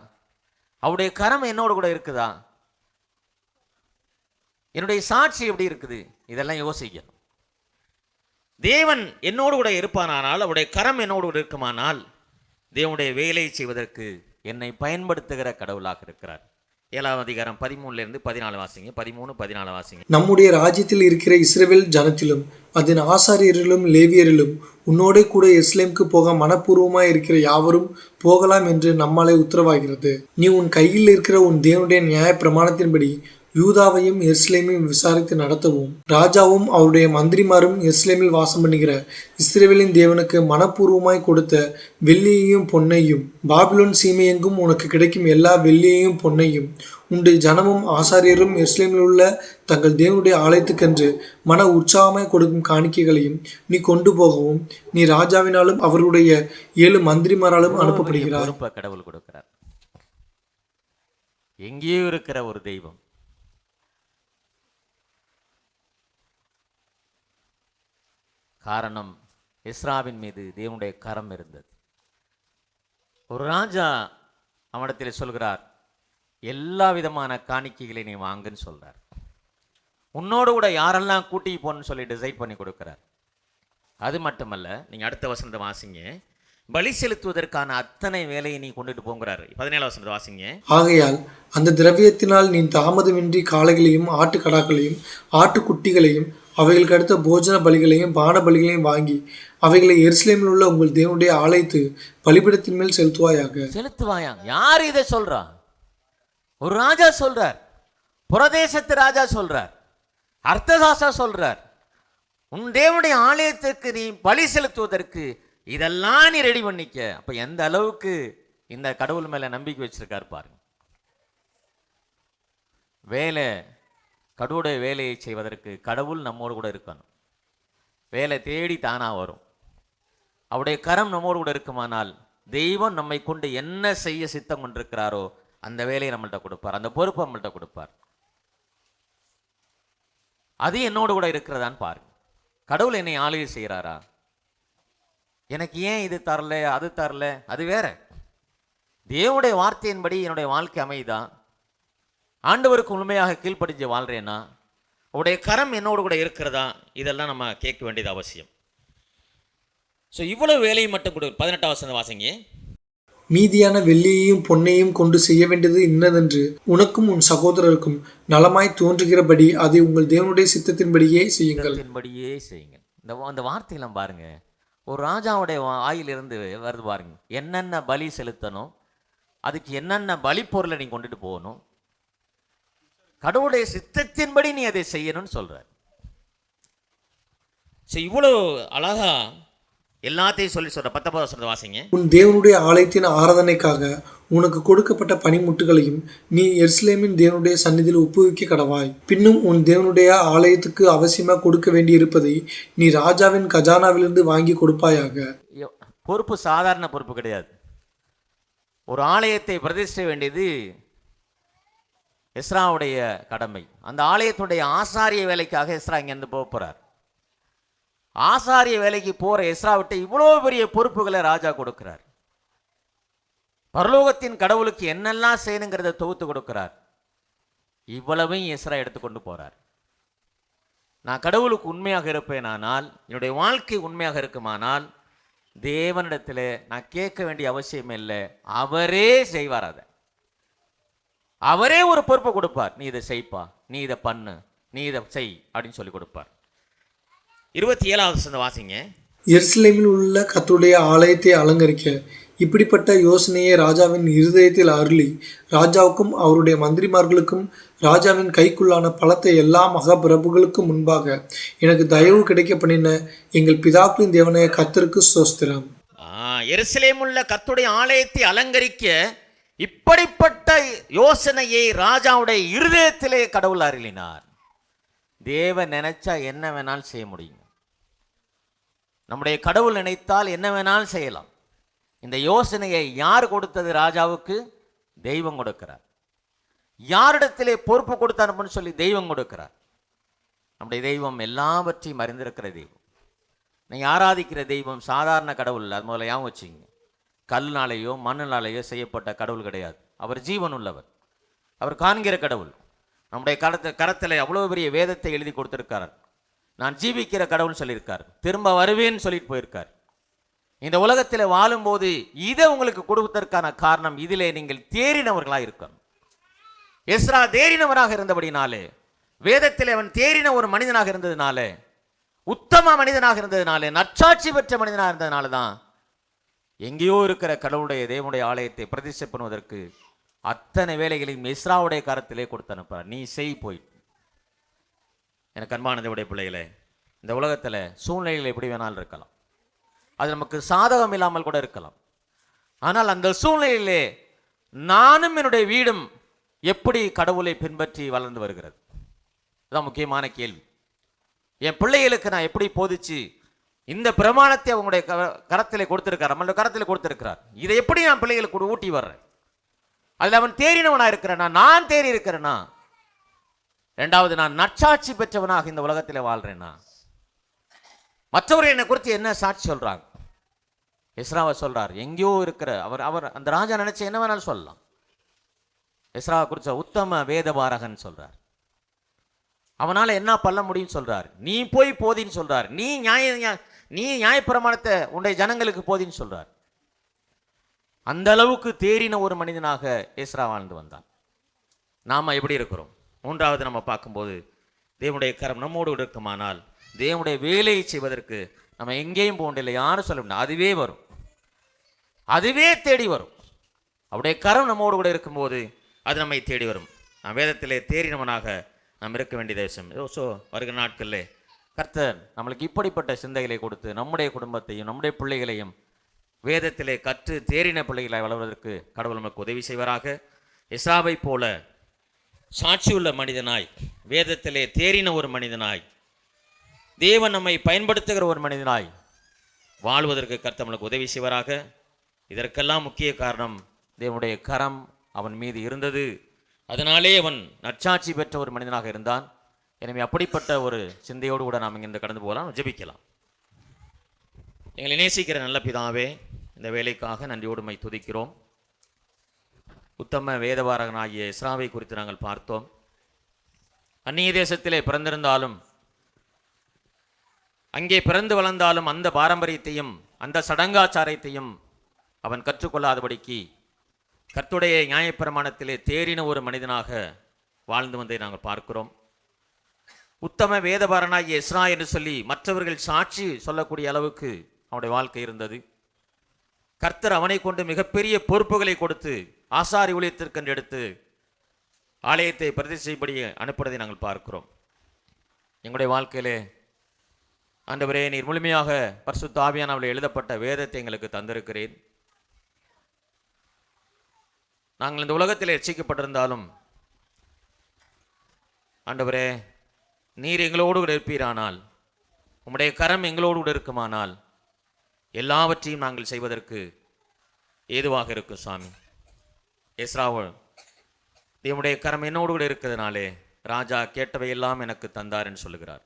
அவருடைய கரம் என்னோடு கூட இருக்குதா, என்னுடைய சாட்சி எப்படி இருக்குது, இதெல்லாம் யோசிக்கணும். தேவன் என்னோடு கூட இருப்பானால், அவருடைய கரம் என்னோடு கூட இருக்குமானால் தேவனுடைய வேலையை செய்வதற்கு என்னை பயன்படுத்துகிற கடவுளாக இருக்கிறார். 7ஆம் அதிகாரம் 13-14 வாசிங்க. 13-14 வாசிங்க. நம்முடைய ராஜ்யத்தில் இருக்கிற இஸ்ரவேல் ஜனத்திலும் அதன் ஆசாரியரிலும் லேவியரிலும் உன்னோடே கூட எருசலேமுக்கு போக மனப்பூர்வமாய் இருக்கிற யாவரும் போகலாம் என்று நம்மாலே உத்தரவாகிறது. நீ உன் கையில் இருக்கிற உன் தேவனுடைய நியாய பிரமாணத்தின்படி யூதாவையும் எருசலேமையும் விசாரித்து நடத்தவும், ராஜாவும் அவருடைய மந்திரிமாரும் எருசலேமில் வாசம் பண்ணுகிற இஸ்ரவேலின் தேவனுக்கு மனப்பூர்வமாய் கொடுத்த வெள்ளியையும் பொன்னையும், பாபிலோன் சீமையெங்கும் உனக்கு கிடைக்கும் எல்லா வெள்ளியையும் பொன்னையும், உண்டு ஜனமும் ஆசாரியரும் எருசலேமில் உள்ள தங்கள் தேவனுடைய ஆலயத்துக்கென்று மன உற்சாகமாய் கொடுக்கும் காணிக்கைகளையும் நீ கொண்டு போகவும், நீ ராஜாவினாலும் அவருடைய 7 மந்திரிமாராலும் அனுப்பப்படுகிறார். கடவுள் கொடுக்கிறார். எங்கேயோ இருக்கிற ஒரு தெய்வம், காரணம் எஸ்ராவின் மீது தேவனுடைய கரம் இருந்தது. ஒரு ராஜா அவனிடத்தில் சொல்கிறார், எல்லா விதமான காணிக்கைகளை நீ வாங்குன்னு சொல்றார். உன்னோடு கூட யாரெல்லாம் கூட்டி போன்னு சொல்லி டிசைட் பண்ணி கொடுக்கிறார். அது மட்டுமல்ல, நீங்க அடுத்த வசனத்தை வாசிங்க. பலி செலுத்துவதற்கான அத்தனை வேலையை நீ கொண்டுட்டு போங்கிறாரு. 17ஆம் வசனத்தை வாசிங்க. ஆகையால் அந்த திரவியத்தினால் நீ தாமதமின்றி காளைகளையும் ஆட்டுக்கடாக்களையும் ஆட்டுக்குட்டிகளையும் அவைகளுக்கு அடுத்த போஜன பலிகளையும் பான பலிகளையும் வாங்கி அவைகளை எருசலேமில் உள்ள உங்கள் தேவனுடைய ஆலயத்து பலிபீடத்தின் மேல் செலுத்துவாயாக. யார் இதை சொல்றா? ஒரு ராஜா சொல்றார், புரதேசத்து ராஜா சொல்றார், அர்த்ததாசா சொல்றார், உன் தேவனுடைய ஆலயத்திற்கு நீ பலி செலுத்துவதற்கு இதெல்லாம் நீ ரெடி பண்ணிக்க. அப்ப எந்த அளவுக்கு இந்த கடவுள் மேல நம்பிக்கை வச்சிருக்காரு பாருங்க. வேலை, கடவுளுடைய வேலையை செய்வதற்கு கடவுள் நம்மோடு கூட இருக்கணும். வேலை தேடி தானா வரும். அவருடைய கரம் நம்மோடு கூட இருக்குமானால் தெய்வம் நம்மை கொண்டு என்ன செய்ய சித்தம் கொண்டிருக்கிறாரோ அந்த வேலையை நம்மள்கிட்ட கொடுப்பார், அந்த பொறுப்பை நம்மள்கிட்ட கொடுப்பார். அது என்னோடு கூட இருக்கிறதான்னு பாருங்க. கடவுள் என்னை ஆளுகை செய்கிறாரா, எனக்கு ஏன் இது தரல அது தரல, அது வேற. தேவனுடைய வார்த்தையின்படி என்னுடைய வாழ்க்கை அமைதா, ஆண்டவருக்கு உண்மையாக கீழ்ப்படிஞ்சு வாழ்றேன்னா, உடைய கரம் என்னோடு கூட இருக்கிறதா, இதெல்லாம் நம்ம கேட்க வேண்டியது அவசியம். ஸோ இவ்வளவு வேலையை மட்டும் கொடு. 18ஆம் வசனம் வாசிங்க. மீதியான வெள்ளியையும் பொன்னையும் கொண்டு செய்ய வேண்டியது இன்னதென்று உனக்கும் உன் சகோதரருக்கும் நலமாய் தோன்றுகிறபடி அதை உங்கள் தேவனுடைய சித்தத்தின்படியே செய்யுங்கள். அந்த வார்த்தையெல்லாம் பாருங்க, ஒரு ராஜாவுடைய ஆயிலிருந்து வருது பாருங்க. என்னென்ன பலி செலுத்தணும், அதுக்கு என்னென்ன பலி பொருளை நீ கொண்டுட்டு போகணும், கடவுளுடைய சித்தத்தின்படி நீ அதை செய்யணும்னு சொல்ற. இவ்வளவு அழகா எல்லாத்தையும் சொல்லி சொல்ற. 19ஆம் வசனத்தை வாசிங்க. உன் தேவனுடைய ஆலயத்தின் ஆராதனைக்காக உனக்கு கொடுக்கப்பட்ட பனிமுட்டுகளையும் நீ எருசலேமின் தேவனுடைய சந்நிதியில் ஒப்புவிக்க கடவாய். பின்னும் உன் தேவனுடைய ஆலயத்துக்கு அவசியமாக கொடுக்க வேண்டி இருப்பதை நீ ராஜாவின் கஜானாவிலிருந்து வாங்கி கொடுப்பாயாக. பொறுப்பு சாதாரண பொறுப்பு கிடையாது. ஒரு ஆலயத்தை பிரதிஷ்டை வேண்டியது எஸ்ராவுடைய கடமை. அந்த ஆலயத்துடைய ஆசாரிய வேலைக்காக எஸ்ரா இங்கேருந்து போக போகிறார். ஆசாரிய வேலைக்கு போகிற எஸ்ராவிட்ட இவ்வளோ பெரிய பொறுப்புகளை ராஜா கொடுக்கிறார். பரலோகத்தின் கடவுளுக்கு என்னெல்லாம் செய்யணுங்கிறத தொகுத்து கொடுக்கிறார். இவ்வளவையும் எஸ்ரா எடுத்துக்கொண்டு போகிறார். நான் கடவுளுக்கு உண்மையாக இருப்பேனானால், என்னுடைய வாழ்க்கை உண்மையாக இருக்குமானால், தேவனிடத்தில் நான் கேட்க வேண்டிய அவசியம் இல்லை, அவரே செய்வார். அதை அவரே ஒரு பொறுப்பை கொடுப்பார். நீ இதை செய்ப்பா, நீ இதை பண்ணு, நீ இதை செய் அப்படின்னு சொல்லி கொடுப்பார். 27வது வசனம் வாசிங்க. எருசலேமில் உள்ள கர்த்தருடைய ஆலயத்தை அலங்கரிக்க இப்படிப்பட்ட யோசனையை ராஜாவின் இருதயத்தில் அருளி, ராஜாவுக்கும் அவருடைய மந்திரிமார்களுக்கும் ராஜாவின் கைக்குள்ளான பலத்த எல்லா மகாபிரபுகளுக்கும் முன்பாக எனக்கு தயவு கிடைக்க பண்ணின எங்கள் பிதாக்களின் தேவனாய கர்த்தருக்கு ஸ்தோத்திரம். எருசலேமில் உள்ள கர்த்தருடைய ஆலயத்தை அலங்கரிக்க இப்படிப்பட்ட யோசனையை ராஜாவுடைய இருதயத்திலே கடவுள் அருளினார். தேவன் நினைச்சா என்ன வேணாலும் செய்ய முடியும். நம்முடைய கடவுள் நினைத்தால் என்ன வேணாலும் செய்யலாம். இந்த யோசனையை யார் கொடுத்தது? ராஜாவுக்கு தெய்வம் கொடுக்கிறார். யாரிடத்திலே பொறுப்பு கொடுத்தாருன்னு சொல்லி தெய்வம் கொடுக்கிறார். நம்முடைய தெய்வம் எல்லாவற்றையும் அறிந்திருக்கிற தெய்வம். நீங்கள் ஆராதிக்கிற தெய்வம் சாதாரண கடவுள் இல்லை. அது முதல்ல ஞாபகம் வச்சுங்க. கல்லுனாலேயோ மண்ணினாலேயோ செய்யப்பட்ட கடவுள் கிடையாது. அவர் ஜீவன் உள்ளவர். அவர் காண்கிற கடவுள். நம்முடைய கரத்தில் அவ்வளோ பெரிய வேதத்தை எழுதி கொடுத்துருக்கார். நான் ஜீவிக்கிற கடவுள்னு சொல்லியிருக்கார். திரும்ப வருவேன்னு சொல்லிட்டு போயிருக்கார். இந்த உலகத்தில் வாழும்போது இதை உங்களுக்கு கொடுப்பதற்கான காரணம், இதிலே நீங்கள் தேறினவர்களாக இருக்கணும். எஸ்ரா தேறினவராக இருந்தபடினாலே, வேதத்தில் அவன் தேறின ஒரு மனிதனாக இருந்ததுனாலே, உத்தம மனிதனாக இருந்ததுனாலே, நற்சாட்சி பெற்ற மனிதனாக இருந்ததுனால தான் எங்கேயோ இருக்கிற கடவுளுடைய தேவனுடைய ஆலயத்தை பிரதிஷ்டை பண்ணுவதற்கு அத்தனை வேலைகளையும் எஸ்ராவுடைய கரத்திலே கொடுத்து அனுப்புறார். நீ செய் போய். எனக்கு அன்பான தேவனுடைய பிள்ளைகளே, இந்த உலகத்தில் சூழ்நிலைகள் எப்படி வேணாலும் இருக்கலாம். அது நமக்கு சாதகம் இல்லாமல் கூட இருக்கலாம். ஆனால் அந்த சூழ்நிலையிலே நானும் என்னுடைய வீடும் எப்படி கடவுளை பின்பற்றி வளர்ந்து வருகிறது? அதுதான் முக்கியமான கேள்வி. என் பிள்ளைகளுக்கு நான் எப்படி போதிச்சு இந்த பிரமாணத்தை அவங்களுடைய கரத்திலே கொடுத்திருக்கார், நம்மளுடைய கரத்தில் கொடுத்திருக்கிறார். இதை எப்படி நான் பிள்ளைகளுக்கு ஊட்டி வர்றேன்? அதில் அவன் தேறினவனா இருக்கிறேனா? நான் தேறி இருக்கிறேனா? ரெண்டாவது, நான் நற்சாட்சி பெற்றவனாக இந்த உலகத்தில் வாழ்றேனா? மற்றவர்கள் என்னை குறித்து என்ன சாட்சி சொல்றாங்க? எஸ்ராவை சொல்றார், எங்கேயோ இருக்கிற அவர் அந்த ராஜா நினைச்ச என்ன வேணாலும் சொல்லலாம். எஸ்ராவை குறித்த உத்தம வேதபாரகன் சொல்றார். அவனால என்ன பண்ண முடியும் சொல்றார். நீ போய் போதின்னு சொல்றார். நீ நியாயப்பிரமாணத்தை உன்னுடைய ஜனங்களுக்கு போதின்னு சொல்றார். அந்த அளவுக்கு தேறின ஒரு மனிதனாக எஸ்ரா வாழ்ந்து வந்தான். நாம எப்படி இருக்கிறோம்? மூன்றாவது நம்ம பார்க்கும்போது, தேவனுடைய கரம் நம்மோடு இருக்குமானால் தேவனுடைய வேலையை செய்வதற்கு நம்ம எங்கேயும் போகண்டில்லை. யாரும் சொல்ல முடியாது. அதுவே வரும், அதுவே தேடி வரும். அவருடைய கரம் நம்மோடு கூட இருக்கும்போது அது நம்மை தேடி வரும். நாம் வேதத்திலே தேறினவனாக நாம் இருக்க வேண்டியது அவசியம். ஸோ வருகிற நாட்களில் கர்த்தர் நம்மளுக்கு இப்படிப்பட்ட சிந்தைகளை கொடுத்து நம்முடைய குடும்பத்தையும் நம்முடைய பிள்ளைகளையும் வேதத்திலே கற்று தேறின பிள்ளைகளை வளர்வதற்கு கடவுள் நமக்கு உதவி செய்வாராக. எஸ்ராவை போல சாட்சியுள்ள மனிதனாய், வேதத்திலே தேறின ஒரு மனிதனாய், தேவன் நம்மை பயன்படுத்துகிற ஒரு மனிதனாய் வாழ்வதற்கு கர்த்தர் நம்மளுக்கு உதவி செய்வாராக. இதற்கெல்லாம் முக்கிய காரணம் தேவனுடைய கரம் அவன் மீது இருந்தது. அதனாலே அவன் நற்சாட்சி பெற்ற ஒரு மனிதனாக இருந்தான். எனவே அப்படிப்பட்ட ஒரு சிந்தையோடு கூட நாம் இங்கிருந்து கடந்து போகலாம். ஜெபிக்கலாம். எங்களை நேசிக்கிற நல்ல பிதாவே, இந்த வேலைக்காக நன்றியோடு மை துதிக்கிறோம். உத்தம வேதபாரகனாகிய எஸ்ராவை குறித்து நாங்கள் பார்த்தோம். அந்நிய தேசத்திலே பிறந்திருந்தாலும், அங்கே பிறந்து வளர்ந்தாலும் அந்த பாரம்பரியத்தையும் அந்த சடங்காச்சாரத்தையும் அவன் கற்றுக்கொள்ளாதபடிக்கு கர்த்தருடைய நியாயப்பிரமாணத்திலே தேறின ஒரு மனிதனாக வாழ்ந்து வந்ததை நாங்கள் பார்க்கிறோம். உத்தம வேதபாரனாகிய எஸ்ரா என்று சொல்லி மற்றவர்கள் சாட்சி சொல்லக்கூடிய அளவுக்கு அவனுடைய வாழ்க்கை இருந்தது. கர்த்தர் அவனை கொண்டு மிகப்பெரிய பொறுப்புகளை கொடுத்து ஆசாரி ஊழியத்திற்கென்று எடுத்து ஆலயத்தை பிரதிஷ்டைப்படி அனுப்புவதை நாங்கள் பார்க்கிறோம். எங்களுடைய வாழ்க்கையிலே ஆண்டவரே, நீர் முழுமையாக பரிசுத்த ஆவியானவரால் எழுதப்பட்ட வேதத்தை எங்களுக்கு தந்திருக்கிறேன். நாங்கள் இந்த உலகத்தில் ரட்சிக்கப்பட்டிருந்தாலும் ஆண்டவரே, நீர் எங்களோடு கூட இருப்பீரானால், உம்முடைய கரம் எங்களோடு கூட இருக்குமானால் எல்லாவற்றையும் நாங்கள் செய்வதற்கு ஏதுவாக இருக்கும். சாமி, எஸ்ராவை தேவனுடைய கரம் என்னோடு கூட இருக்கிறதுனாலே ராஜா கேட்டவையெல்லாம் எனக்கு தந்தார் என்று சொல்லுகிறார்.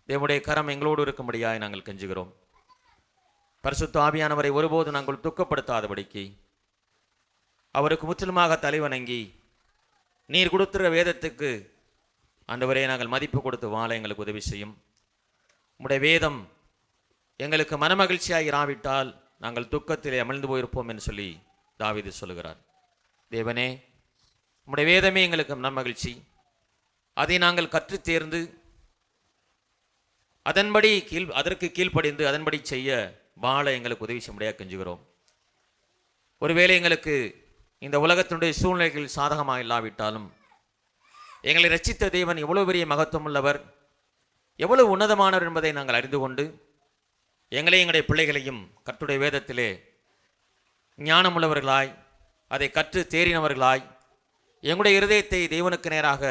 தேவனுடைய கரம் எங்களோடு இருக்கும்படியாய் நாங்கள் கெஞ்சுகிறோம். பரிசுத்த ஆவியானவரை ஒருபோது நாங்கள் துக்கப்படுத்தாதபடிக்கு அவருக்கு முற்றிலுமாக தலைவணங்கி நீர் கொடுத்துற வேதத்துக்கு ஆண்டவரே நாங்கள் மதிப்பு கொடுத்து வாழ எங்களுக்கு உதவி செய்யும். உம்முடைய வேதம் எங்களுக்கு மனமகிழ்ச்சியாக இராவிட்டால் நாங்கள் துக்கத்திலே அமிழ்ந்து போயிருப்போம் என்று சொல்லி தாவீது சொல்லுகிறார். தேவனே, உம்முடைய வேதமே எங்களுக்கு மனமகிழ்ச்சி. அதை நாங்கள் கற்று தேர்ந்து அதற்கு கீழ்ப்படிந்து அதன்படி செய்ய வாழ எங்களுக்கு உதவி செய்ய கெஞ்சுகிறோம். ஒருவேளை எங்களுக்கு இந்த உலகத்தினுடைய சூழ்நிலைகள் சாதகமாக இல்லாவிட்டாலும் எங்களை ரட்சித்த தேவன் எவ்வளவு பெரிய மகத்துவம் உள்ளவர், எவ்வளவு உன்னதமானவர் என்பதை நாங்கள் அறிந்து கொண்டு எங்களையும் எங்களுடைய பிள்ளைகளையும் கர்த்தருடைய வேதத்திலே ஞானமுள்ளவர்களாய் அதை கற்று தேறினவர்களாய் எங்களுடைய இருதயத்தை தேவனுக்கு நேராக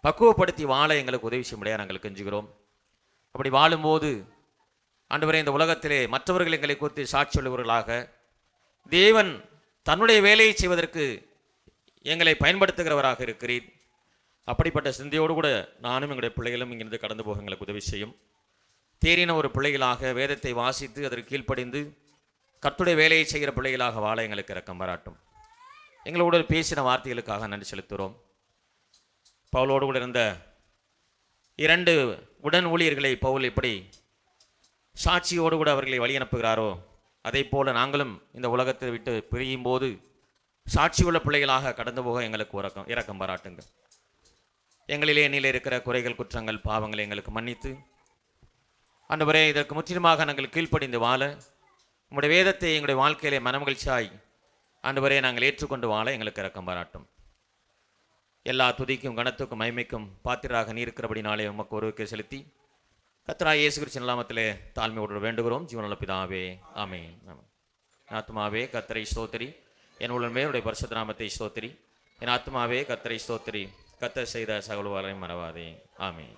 பக்குவப்படுத்தி வாழ எங்களுக்கு உதவி செய்ய நாங்கள் கெஞ்சுகிறோம். அப்படி வாழும்போது ஆண்டவரே, இந்த உலகத்திலே மற்றவர்கள் எங்களை குறித்து சாட்சி சொல்லுவர்களாக தேவன் தன்னுடைய வேலையை செய்வதற்கு எங்களை பயன்படுத்துகிறவராக இருக்கிறீர். அப்படிப்பட்ட சிந்தையோடு கூட நானும் எங்களுடைய பிள்ளைகளும் இங்கிருந்து கடந்து போக எங்களுக்கு உதவி செய்யும். தேறின ஒரு பிள்ளைகளாக வேதத்தை வாசித்து அதற்கு கீழ்ப்படிந்து கர்த்தருடைய வேலையை செய்கிற பிள்ளைகளாக வாழ எங்களுக்கு இரக்கம் பாராட்டும். எங்களோடு பேசின வார்த்தைகளுக்காக நன்றி செலுத்துகிறோம். பவுலோடு கூட இருந்த 2 உடன் ஊழியர்களை பவுல் எப்படி சாட்சியோடு கூட அவர்களை வழி அனுப்புகிறாரோ அதே போல நாங்களும் இந்த உலகத்தை விட்டு பிரியும் போது சாட்சியுள்ள பிள்ளைகளாக கடந்து போக எங்களுக்கு இரக்கம் பாராட்டுங்க. எங்களிலே எண்ணிலே இருக்கிற குறைகள், குற்றங்கள், பாவங்களை எங்களுக்கு மன்னித்து ஆண்டவரே, இதற்கு முற்றிலுமாக நாங்கள் கீழ்ப்படிந்து வாழ உங்களுடைய வேதத்தை எங்களுடைய வாழ்க்கையிலே மனமகிழ்ச்சியாய் ஆண்டவரே நாங்கள் ஏற்றுக்கொண்டு வாழ எங்களுக்கு இரக்கம் பாராட்டும். எல்லா துதிக்கும் கனத்துக்கும் மகிமைக்கும் பாத்திராக நீ இருக்கிறபடினாலே உமக்கு ஒருவருக்கே செலுத்தி கர்த்தராகிய இயேசு கிறிஸ்துவின் நாமத்திலே தாழ்மையோடு வேண்டுகிறோம். ஜீவனுள்ள பிதாவே, ஆமென். ஆத்மாவே கர்த்தரை ஸ்தோத்திரி, என் உள்ளமே உடைய பரிசுத்த நாமத்தை ஸ்தோத்திரி. என் ஆத்மாவே கர்த்தரை ஸ்தோத்திரி, கர்த்தர் செய்த சகல மறவாதே. ஆமென்.